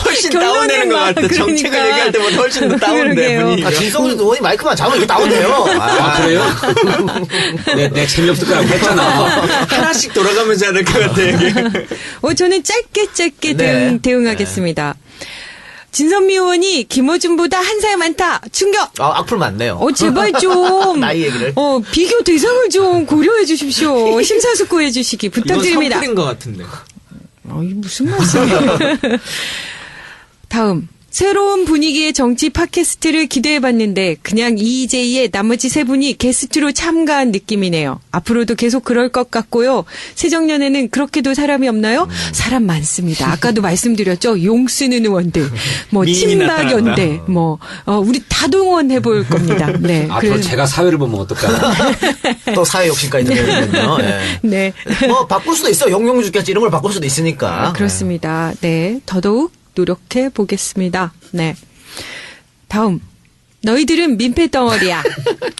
훨씬 결론은 다운되는 것 막 같아. 정책을 그러니까. 얘기할 때보다 훨씬 더 다운돼 그러게요. 분위기가. 아, 진성준 의원이 마이크만 잡으면 이게 나오네요. 아, 그래요? 내 재미없을 거라고 했잖아. 하나씩 돌아가면서 해야 될 것 같아. 이게. 저는 짧게 네. 대응하겠습니다. 진선미 의원이 김어준보다 한 살 많다. 충격. 악플 많네요. 제발 좀. 나이 얘기를. 비교 대상을 좀 고려해 주십시오. 심사숙고해 주시기 부탁드립니다. 이건 선풀인 것 같은데. 이게 무슨 말씀이에요. 다음. 새로운 분위기의 정치 팟캐스트를 기대해봤는데 그냥 EJ의 나머지 세 분이 게스트로 참가한 느낌이네요. 앞으로도 계속 그럴 것 같고요. 새정년에는 그렇게도 사람이 없나요? 사람 많습니다. 아까도 말씀드렸죠. 용 쓰는 의원들, 친박연대, 우리 다 동원해볼 겁니다. 네. 앞으로 제가 사회를 보면 어떨까요? 또 사회 욕심까지 들어야겠군요. 네. 바꿀 수도 있어. 용용주께서 이름을 바꿀 수도 있으니까. 그렇습니다. 네. 더더욱 노력해 보겠습니다. 네. 다음. 너희들은 민폐 덩어리야.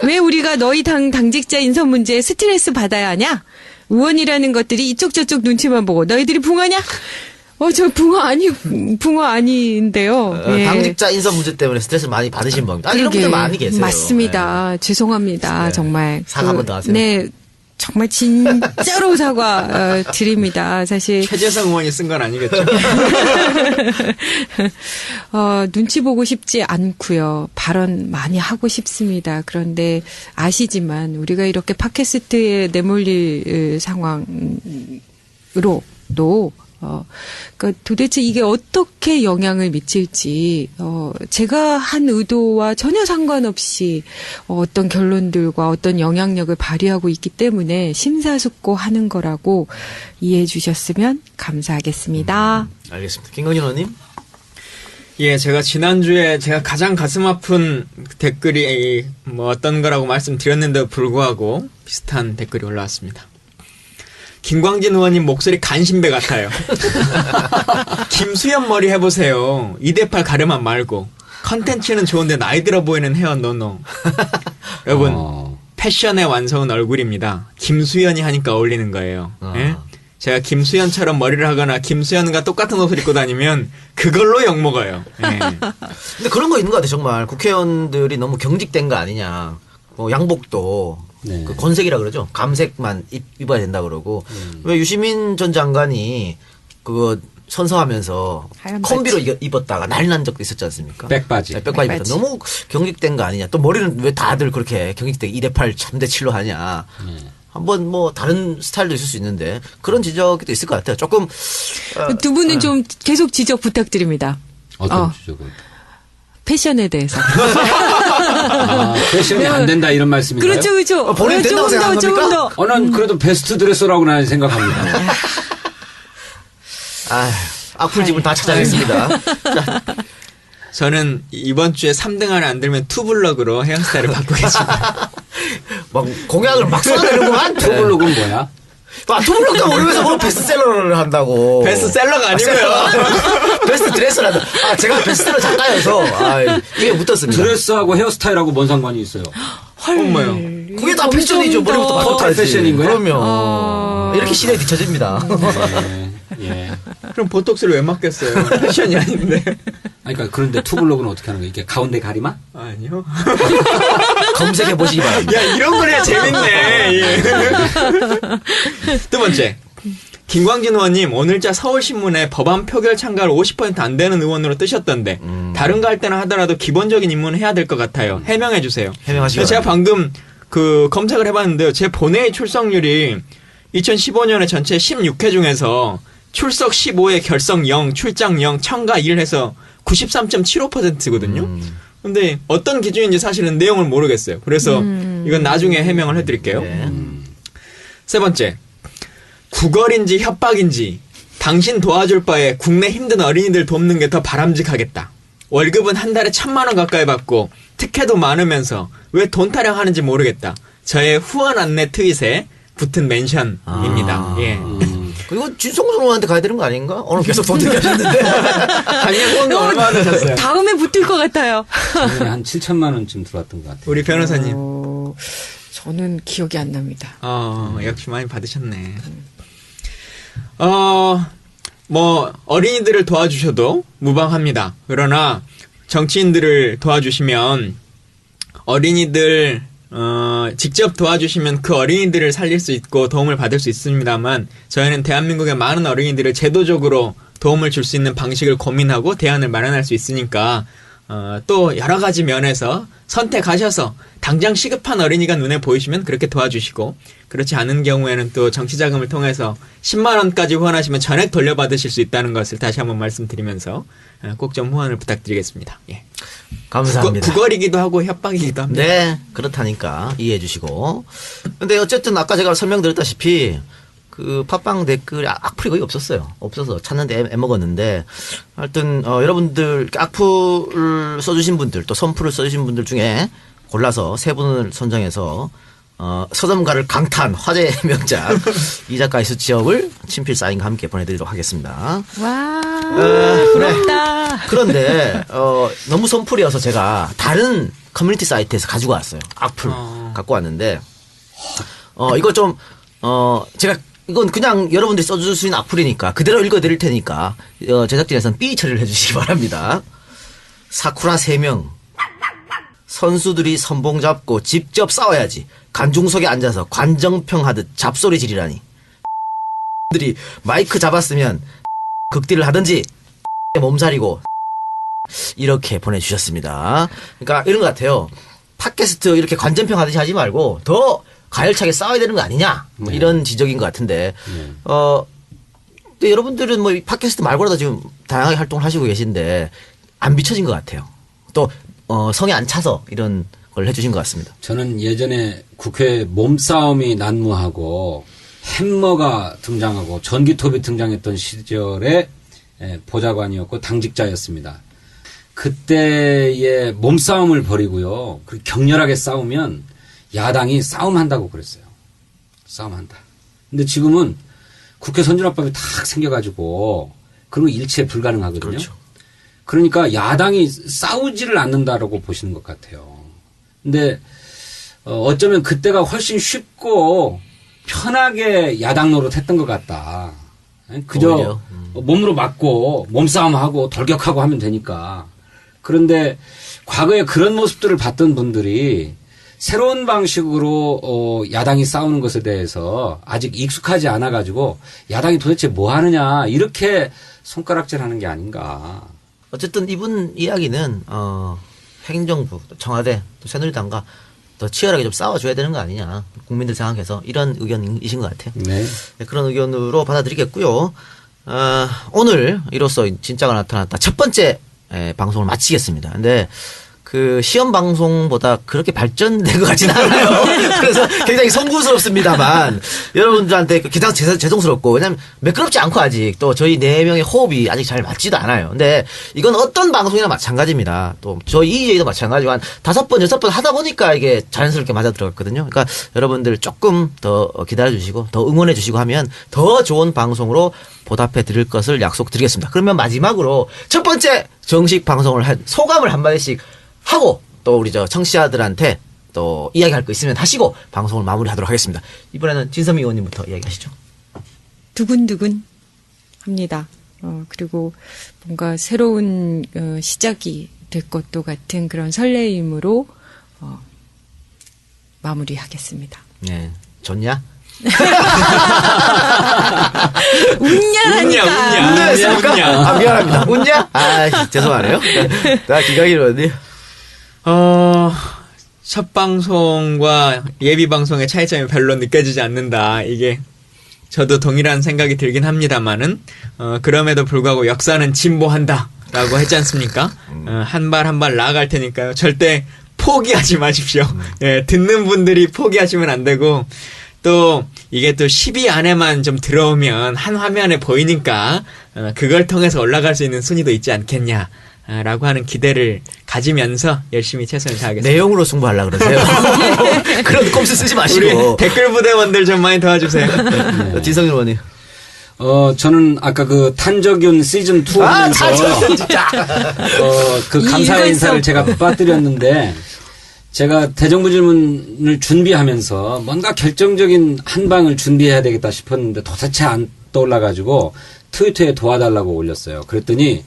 왜 우리가 너희 당직자 인선 문제에 스트레스 받아야 하냐? 의원이라는 것들이 이쪽 저쪽 눈치만 보고 너희들이 붕어냐? 저 붕어 아닌데요. 예. 당직자 인선 문제 때문에 스트레스 많이 받으신 겁니다. 이런 분들 많이 계세요. 맞습니다. 죄송합니다. 네. 정말. 사과 한번 더 하세요. 네. 정말 진짜로 사과 드립니다. 사실 최재성 의원이 쓴 건 아니겠죠? 눈치 보고 싶지 않고요. 발언 많이 하고 싶습니다. 그런데 아시지만 우리가 이렇게 팟캐스트에 내몰릴 상황으로도 그러니까 도대체 이게 어떻게 영향을 미칠지 제가 한 의도와 전혀 상관없이 어떤 결론들과 어떤 영향력을 발휘하고 있기 때문에 심사숙고하는 거라고 이해해 주셨으면 감사하겠습니다. 알겠습니다. 김건희 의원님. 예, 제가 지난주에 제가 가장 가슴 아픈 댓글이 어떤 거라고 말씀드렸는데도 불구하고 비슷한 댓글이 올라왔습니다. 김광진 의원님 목소리 간신배 같아요. 김수현 머리 해보세요. 2대8 가르마 말고. 컨텐츠는 좋은데 나이 들어 보이는 헤어 노노. 여러분 패션의 완성은 얼굴입니다. 김수현이 하니까 어울리는 거예요. 예? 제가 김수현처럼 머리를 하거나 김수현과 똑같은 옷을 입고 다니면 그걸로 욕먹어요. 예. 근데 그런 거 있는 것 같아요. 정말 국회의원들이 너무 경직된 거 아니냐. 양복도 네. 그 건색이라 그러죠. 감색만 입어야 된다 그러고 왜 유시민 전 장관이 그거 선서하면서 하얀 콤비로 입었다가 난리 난 적도 있었지 않습니까? 백바지. 네, 백바지 입었다. 백바지. 너무 경직된 거 아니냐. 또 머리는 왜 다들 그렇게 경직되게 2대8 3대7로 하냐. 한번 뭐 다른 스타일도 있을 수 있는데 그런 지적이 또 있을 것 같아요. 조금 두 분은 좀 계속 지적 부탁드립니다. 어떤 주적을? 패션에 대해서. 패션이 안 된다 이런 말씀인가요? 그렇죠, 그렇죠. 본인 된다고 조금 더, 조금 더. 난 그래도 베스트 드레서라고 나는 생각합니다. 악플집을 다 찾아냈습니다. 자, 저는 이번 주에 3등 안에 안 들면 투블럭으로 헤어스타일을 바꾸겠습니다. 막 공약을 막 쏟아내는구만. 투블럭은 뭐야? 투블럭도 모르면서 뭐 베스트셀러를 한다고. 베스트셀러가 아니고요. 베스트 드레서를 한다. 제가 베스트셀러 작가여서 이게 붙었습니다. 드레스하고 헤어스타일하고 뭔 상관이 있어요? 엄마요. 그게 다 패션이죠. 머리부터 발끝까지. 패션인 거야? 그럼요. 이렇게 시대에 뒤처집니다. 예. 그럼 보톡스를 왜 맡겼어요? 패션이 아닌데. 그러니까 그런데 투블럭은 어떻게 하는 거야? 이게 가운데 가리마? 아니요. 검색해 보시기 바랍니다. 야, 이런 거 해야 재밌네. 예. 두 번째. 김광진 의원님, 오늘자 서울신문에 법안 표결 참가를 50% 안 되는 의원으로 뜨셨던데, 다른 거 할 때나 하더라도 기본적인 임무는 해야 될 것 같아요. 해명해 주세요. 해명하시기 제가 바랍니다. 방금 검색을 해봤는데요. 제 본회의 출석률이 2015년에 전체 16회 중에서 출석 15회, 결석 0, 출장 0, 참가 1 해서 93.75%거든요. 근데 어떤 기준인지 사실은 내용을 모르겠어요. 그래서 이건 나중에 해명을 해드릴게요. 네. 세 번째, 구걸인지 협박인지 당신 도와줄 바에 국내 힘든 어린이들 돕는 게 더 바람직하겠다. 월급은 한 달에 1,000만 원 가까이 받고 특혜도 많으면서 왜 돈 타령하는지 모르겠다. 저의 후원 안내 트윗에 붙은 멘션입니다. 예. 이거 진성준 의원한테 가야 되는 거 아닌가? 오늘 계속 돈 들게 하셨는데. 당연히 후원금 얼마 받으셨어요? 다음에 붙을 것 같아요. 작년에 한 7천만 원쯤 들어왔던 것 같아요. 우리 변호사님. 저는 기억이 안 납니다. 역시 많이 받으셨네. 뭐, 어린이들을 도와주셔도 무방합니다. 그러나, 정치인들을 도와주시면, 어린이들, 직접 도와주시면 그 어린이들을 살릴 수 있고 도움을 받을 수 있습니다만, 저희는 대한민국의 많은 어린이들을 제도적으로 도움을 줄 수 있는 방식을 고민하고 대안을 마련할 수 있으니까, 또 여러 가지 면에서 선택하셔서 당장 시급한 어린이가 눈에 보이시면 그렇게 도와주시고 그렇지 않은 경우에는 또 정치자금을 통해서 10만 원까지 후원하시면 전액 돌려받으실 수 있다는 것을 다시 한번 말씀드리면서 꼭 좀 후원을 부탁드리겠습니다. 예. 감사합니다. 구걸이기도 하고 협박이기도 합니다. 네, 그렇다니까 이해해 주시고. 근데 어쨌든 아까 제가 설명드렸다시피 그 팟빵 댓글에 악플이 거의 없어서 찾는데 애먹었는데 하여튼 여러분들 악플을 써주신 분들 또 선플을 써주신 분들 중에 골라서 세 분을 선정해서 서점가를 강탄 화제의 명작 이 작가의 수첩을 친필 사인과 함께 보내드리도록 하겠습니다. 와, 그래. 부럽다. 그런데 너무 선풀이어서 제가 다른 커뮤니티 사이트에서 가지고 왔어요. 악플 갖고 왔는데 이거 좀 제가 이건 그냥 여러분들이 써줄 수 있는 악플이니까 그대로 읽어드릴 테니까 제작진에서는 삐 처리를 해주시기 바랍니다. 사쿠라 3명 선수들이 선봉 잡고 직접 싸워야지 관중석에 앉아서 관정평하듯 잡소리 지르라니 들이 마이크 잡았으면 극딜을 하든지 몸살이고 이렇게 보내주셨습니다. 그러니까 이런 것 같아요. 팟캐스트 이렇게 관전평 하듯이 하지 말고 더 가열차게 싸워야 되는 거 아니냐 뭐 이런 지적인 것 같은데 근데 여러분들은 뭐 팟캐스트 말고라도 지금 다양하게 활동을 하시고 계신데 안 비춰진 것 같아요. 또 성에 안 차서 이런 걸 해주신 것 같습니다. 저는 예전에 국회 몸싸움이 난무하고 햄머가 등장하고 전기톱이 등장했던 시절에 보좌관이었고 당직자였습니다. 그때의 몸싸움을 벌이고요. 그리고 격렬하게 싸우면 야당이 싸움한다고 그랬어요. 싸움한다. 근데 지금은 국회 선진화법이 탁 생겨가지고 그런 거 일체 불가능하거든요. 그렇죠. 그러니까 야당이 싸우지를 않는다라고 보시는 것 같아요. 근데 어쩌면 그때가 훨씬 쉽고 편하게 야당 노릇했던 것 같다. 그저 오히려. 몸으로 맞고 몸싸움하고 돌격하고 하면 되니까. 그런데 과거에 그런 모습들을 봤던 분들이 새로운 방식으로 야당이 싸우는 것에 대해서 아직 익숙하지 않아 가지고 야당이 도대체 뭐 하느냐 이렇게 손가락질하는 게 아닌가. 어쨌든 이분 이야기는 행정부, 또 청와대, 또 새누리당과 더 치열하게 좀 싸워줘야 되는 거 아니냐. 국민들 생각해서 이런 의견이신 것 같아요. 네. 네, 그런 의견으로 받아들이겠고요. 오늘 이로써 진짜가 나타났다. 첫 번째 방송을 마치겠습니다. 근데 그 시험 방송보다 그렇게 발전된 것 같지는 않아요. 그래서 굉장히 송구스럽습니다만 여러분들한테 굉장히 죄송스럽고 왜냐하면 매끄럽지 않고 아직 또 저희 네 명의 호흡이 아직 잘 맞지도 않아요. 근데 이건 어떤 방송이나 마찬가지입니다. 또 저희 EJ도 마찬가지고 한 5번, 6번 하다 보니까 이게 자연스럽게 맞아 들어갔거든요. 그러니까 여러분들 조금 더 기다려주시고 더 응원해주시고 하면 더 좋은 방송으로 보답해 드릴 것을 약속드리겠습니다. 그러면 마지막으로 첫 번째 정식 방송을 한 소감을 한마디씩 하고 또 우리 저 청취자들한테 또 이야기할 거 있으면 하시고 방송을 마무리하도록 하겠습니다. 이번에는 진선미 의원님부터 이야기하시죠. 두근두근 합니다. 그리고 뭔가 새로운 시작이 될 것도 같은 그런 설레임으로 마무리하겠습니다. 네, 좋냐? 웃냐라니까. 웃냐? 미안합니다. 웃냐? 죄송하네요. 나 기강일 의원님. 첫 방송과 예비 방송의 차이점이 별로 느껴지지 않는다. 이게 저도 동일한 생각이 들긴 합니다만은 그럼에도 불구하고 역사는 진보한다라고 했지 않습니까? 한 발 한 발 나아갈 테니까요. 절대 포기하지 마십시오. 예, 듣는 분들이 포기하시면 안 되고 또 이게 또 10위 안에만 좀 들어오면 한 화면에 보이니까 그걸 통해서 올라갈 수 있는 순위도 있지 않겠냐. 라고 하는 기대를 가지면서 열심히 최선을 다하겠습니다. 내용으로 승부하려고 그러세요. 그런 꼼수 쓰지 마시고. 우리 댓글 부대원들 좀 많이 도와주세요. 진성일 의원님. 저는 아까 그 탄저균 시즌 2 하면서 진짜. 그 감사의 일관성. 인사를 제가 빠뜨렸는데 제가 대정부 질문을 준비하면서 뭔가 결정적인 한 방을 준비해야 되겠다 싶었는데 도대체 안 떠올라가지고 트위터에 도와달라고 올렸어요. 그랬더니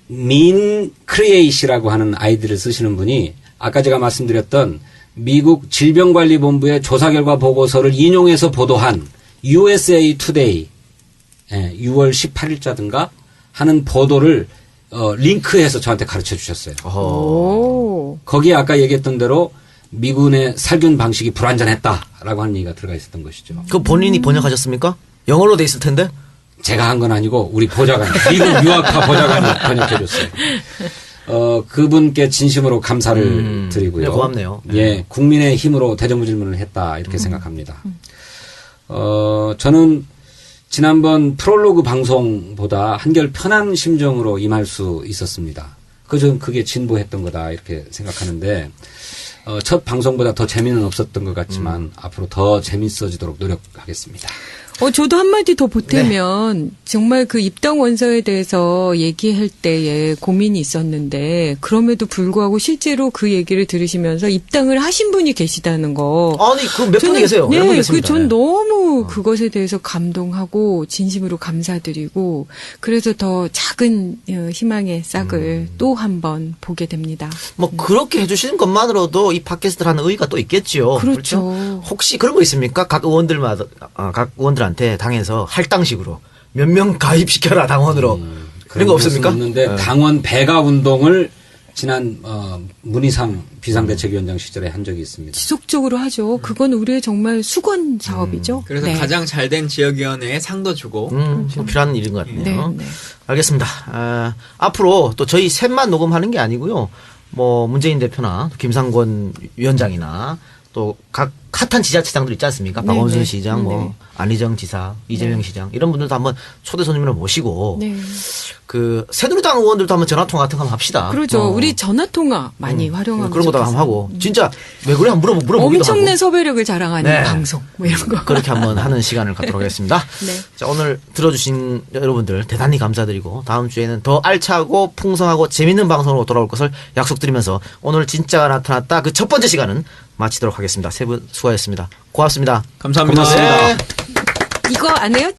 민 크리에이시라고 하는 아이디를 쓰시는 분이 아까 제가 말씀드렸던 미국 질병관리본부의 조사 결과 보고서를 인용해서 보도한 USA Today 6월 18일자든가 하는 보도를 링크해서 저한테 가르쳐 주셨어요. 오. 거기에 아까 얘기했던 대로 미군의 살균 방식이 불완전했다라고 하는 얘기가 들어가 있었던 것이죠. 그 본인이 번역하셨습니까? 영어로 돼 있을 텐데. 제가 한 건 아니고 우리 보좌관, 미국 유학파 보좌관이 번역해 줬어요. 그분께 진심으로 감사를 드리고요. 네, 고맙네요. 예, 국민의 힘으로 대정부 질문을 했다 이렇게 생각합니다. 저는 지난번 프롤로그 방송보다 한결 편한 심정으로 임할 수 있었습니다. 저는 그게 진보했던 거다 이렇게 생각하는데 첫 방송보다 더 재미는 없었던 것 같지만 앞으로 더 재밌어지도록 노력하겠습니다. 저도 한마디 더 보태면 정말 그 입당 원서에 대해서 얘기할 때에 고민이 있었는데 그럼에도 불구하고 실제로 그 얘기를 들으시면서 입당을 하신 분이 계시다는 거. 아니, 그 몇 분 계세요? 네, 몇 분 계십니다. 전 너무 그것에 대해서 감동하고 진심으로 감사드리고 그래서 더 작은 희망의 싹을 또 한 번 보게 됩니다. 뭐 그렇게 해주시는 것만으로도 이 팟캐스트를 하는 의의가 또 있겠지요. 그렇죠. 혹시 그런 거 있습니까? 각 의원들한테 당에서 할당식으로 몇 명 가입시켜라 당원으로 이런 거 없습니까? 없는데 당원 배가 운동을 지난 문희상 비상대책위원장 시절에 한 적이 있습니다. 지속적으로 하죠. 그건 우리의 정말 수건 사업이죠. 그래서 네. 가장 잘된 지역위원회에 상도 주고 지금 필요한 일인 것 같네요. 네, 네. 알겠습니다. 앞으로 또 저희 셋만 녹음하는 게 아니고요. 뭐 문재인 대표나 김상권 위원장이나 또 각 핫한 지자체장들 있지 않습니까? 네, 박원순 네. 시장, 뭐 네. 안희정 지사, 이재명 시장 이런 분들도 한번 초대 손님으로 모시고 네. 그 새누리당 의원들도 한번 전화 통화 같은 거 한번 합시다. 그러죠. 우리 전화 통화 많이 활용하면 그런 것도 한번 좋겠어요. 하고 진짜 왜 그래 한번 물어보기도 엄청난 하고. 섭외력을 자랑하는 네. 방송 뭐 이런 거. 그렇게 한번 하는 시간을 갖도록 하겠습니다. 네. 자, 오늘 들어주신 여러분들 대단히 감사드리고 다음 주에는 더 알차고 풍성하고 재밌는 방송으로 돌아올 것을 약속드리면서 오늘 진짜가 나타났다 그 첫 번째 시간은 마치도록 하겠습니다. 세 분 수고하셨습니다. 고맙습니다. 감사합니다. 고맙습니다. 이거 안 해요?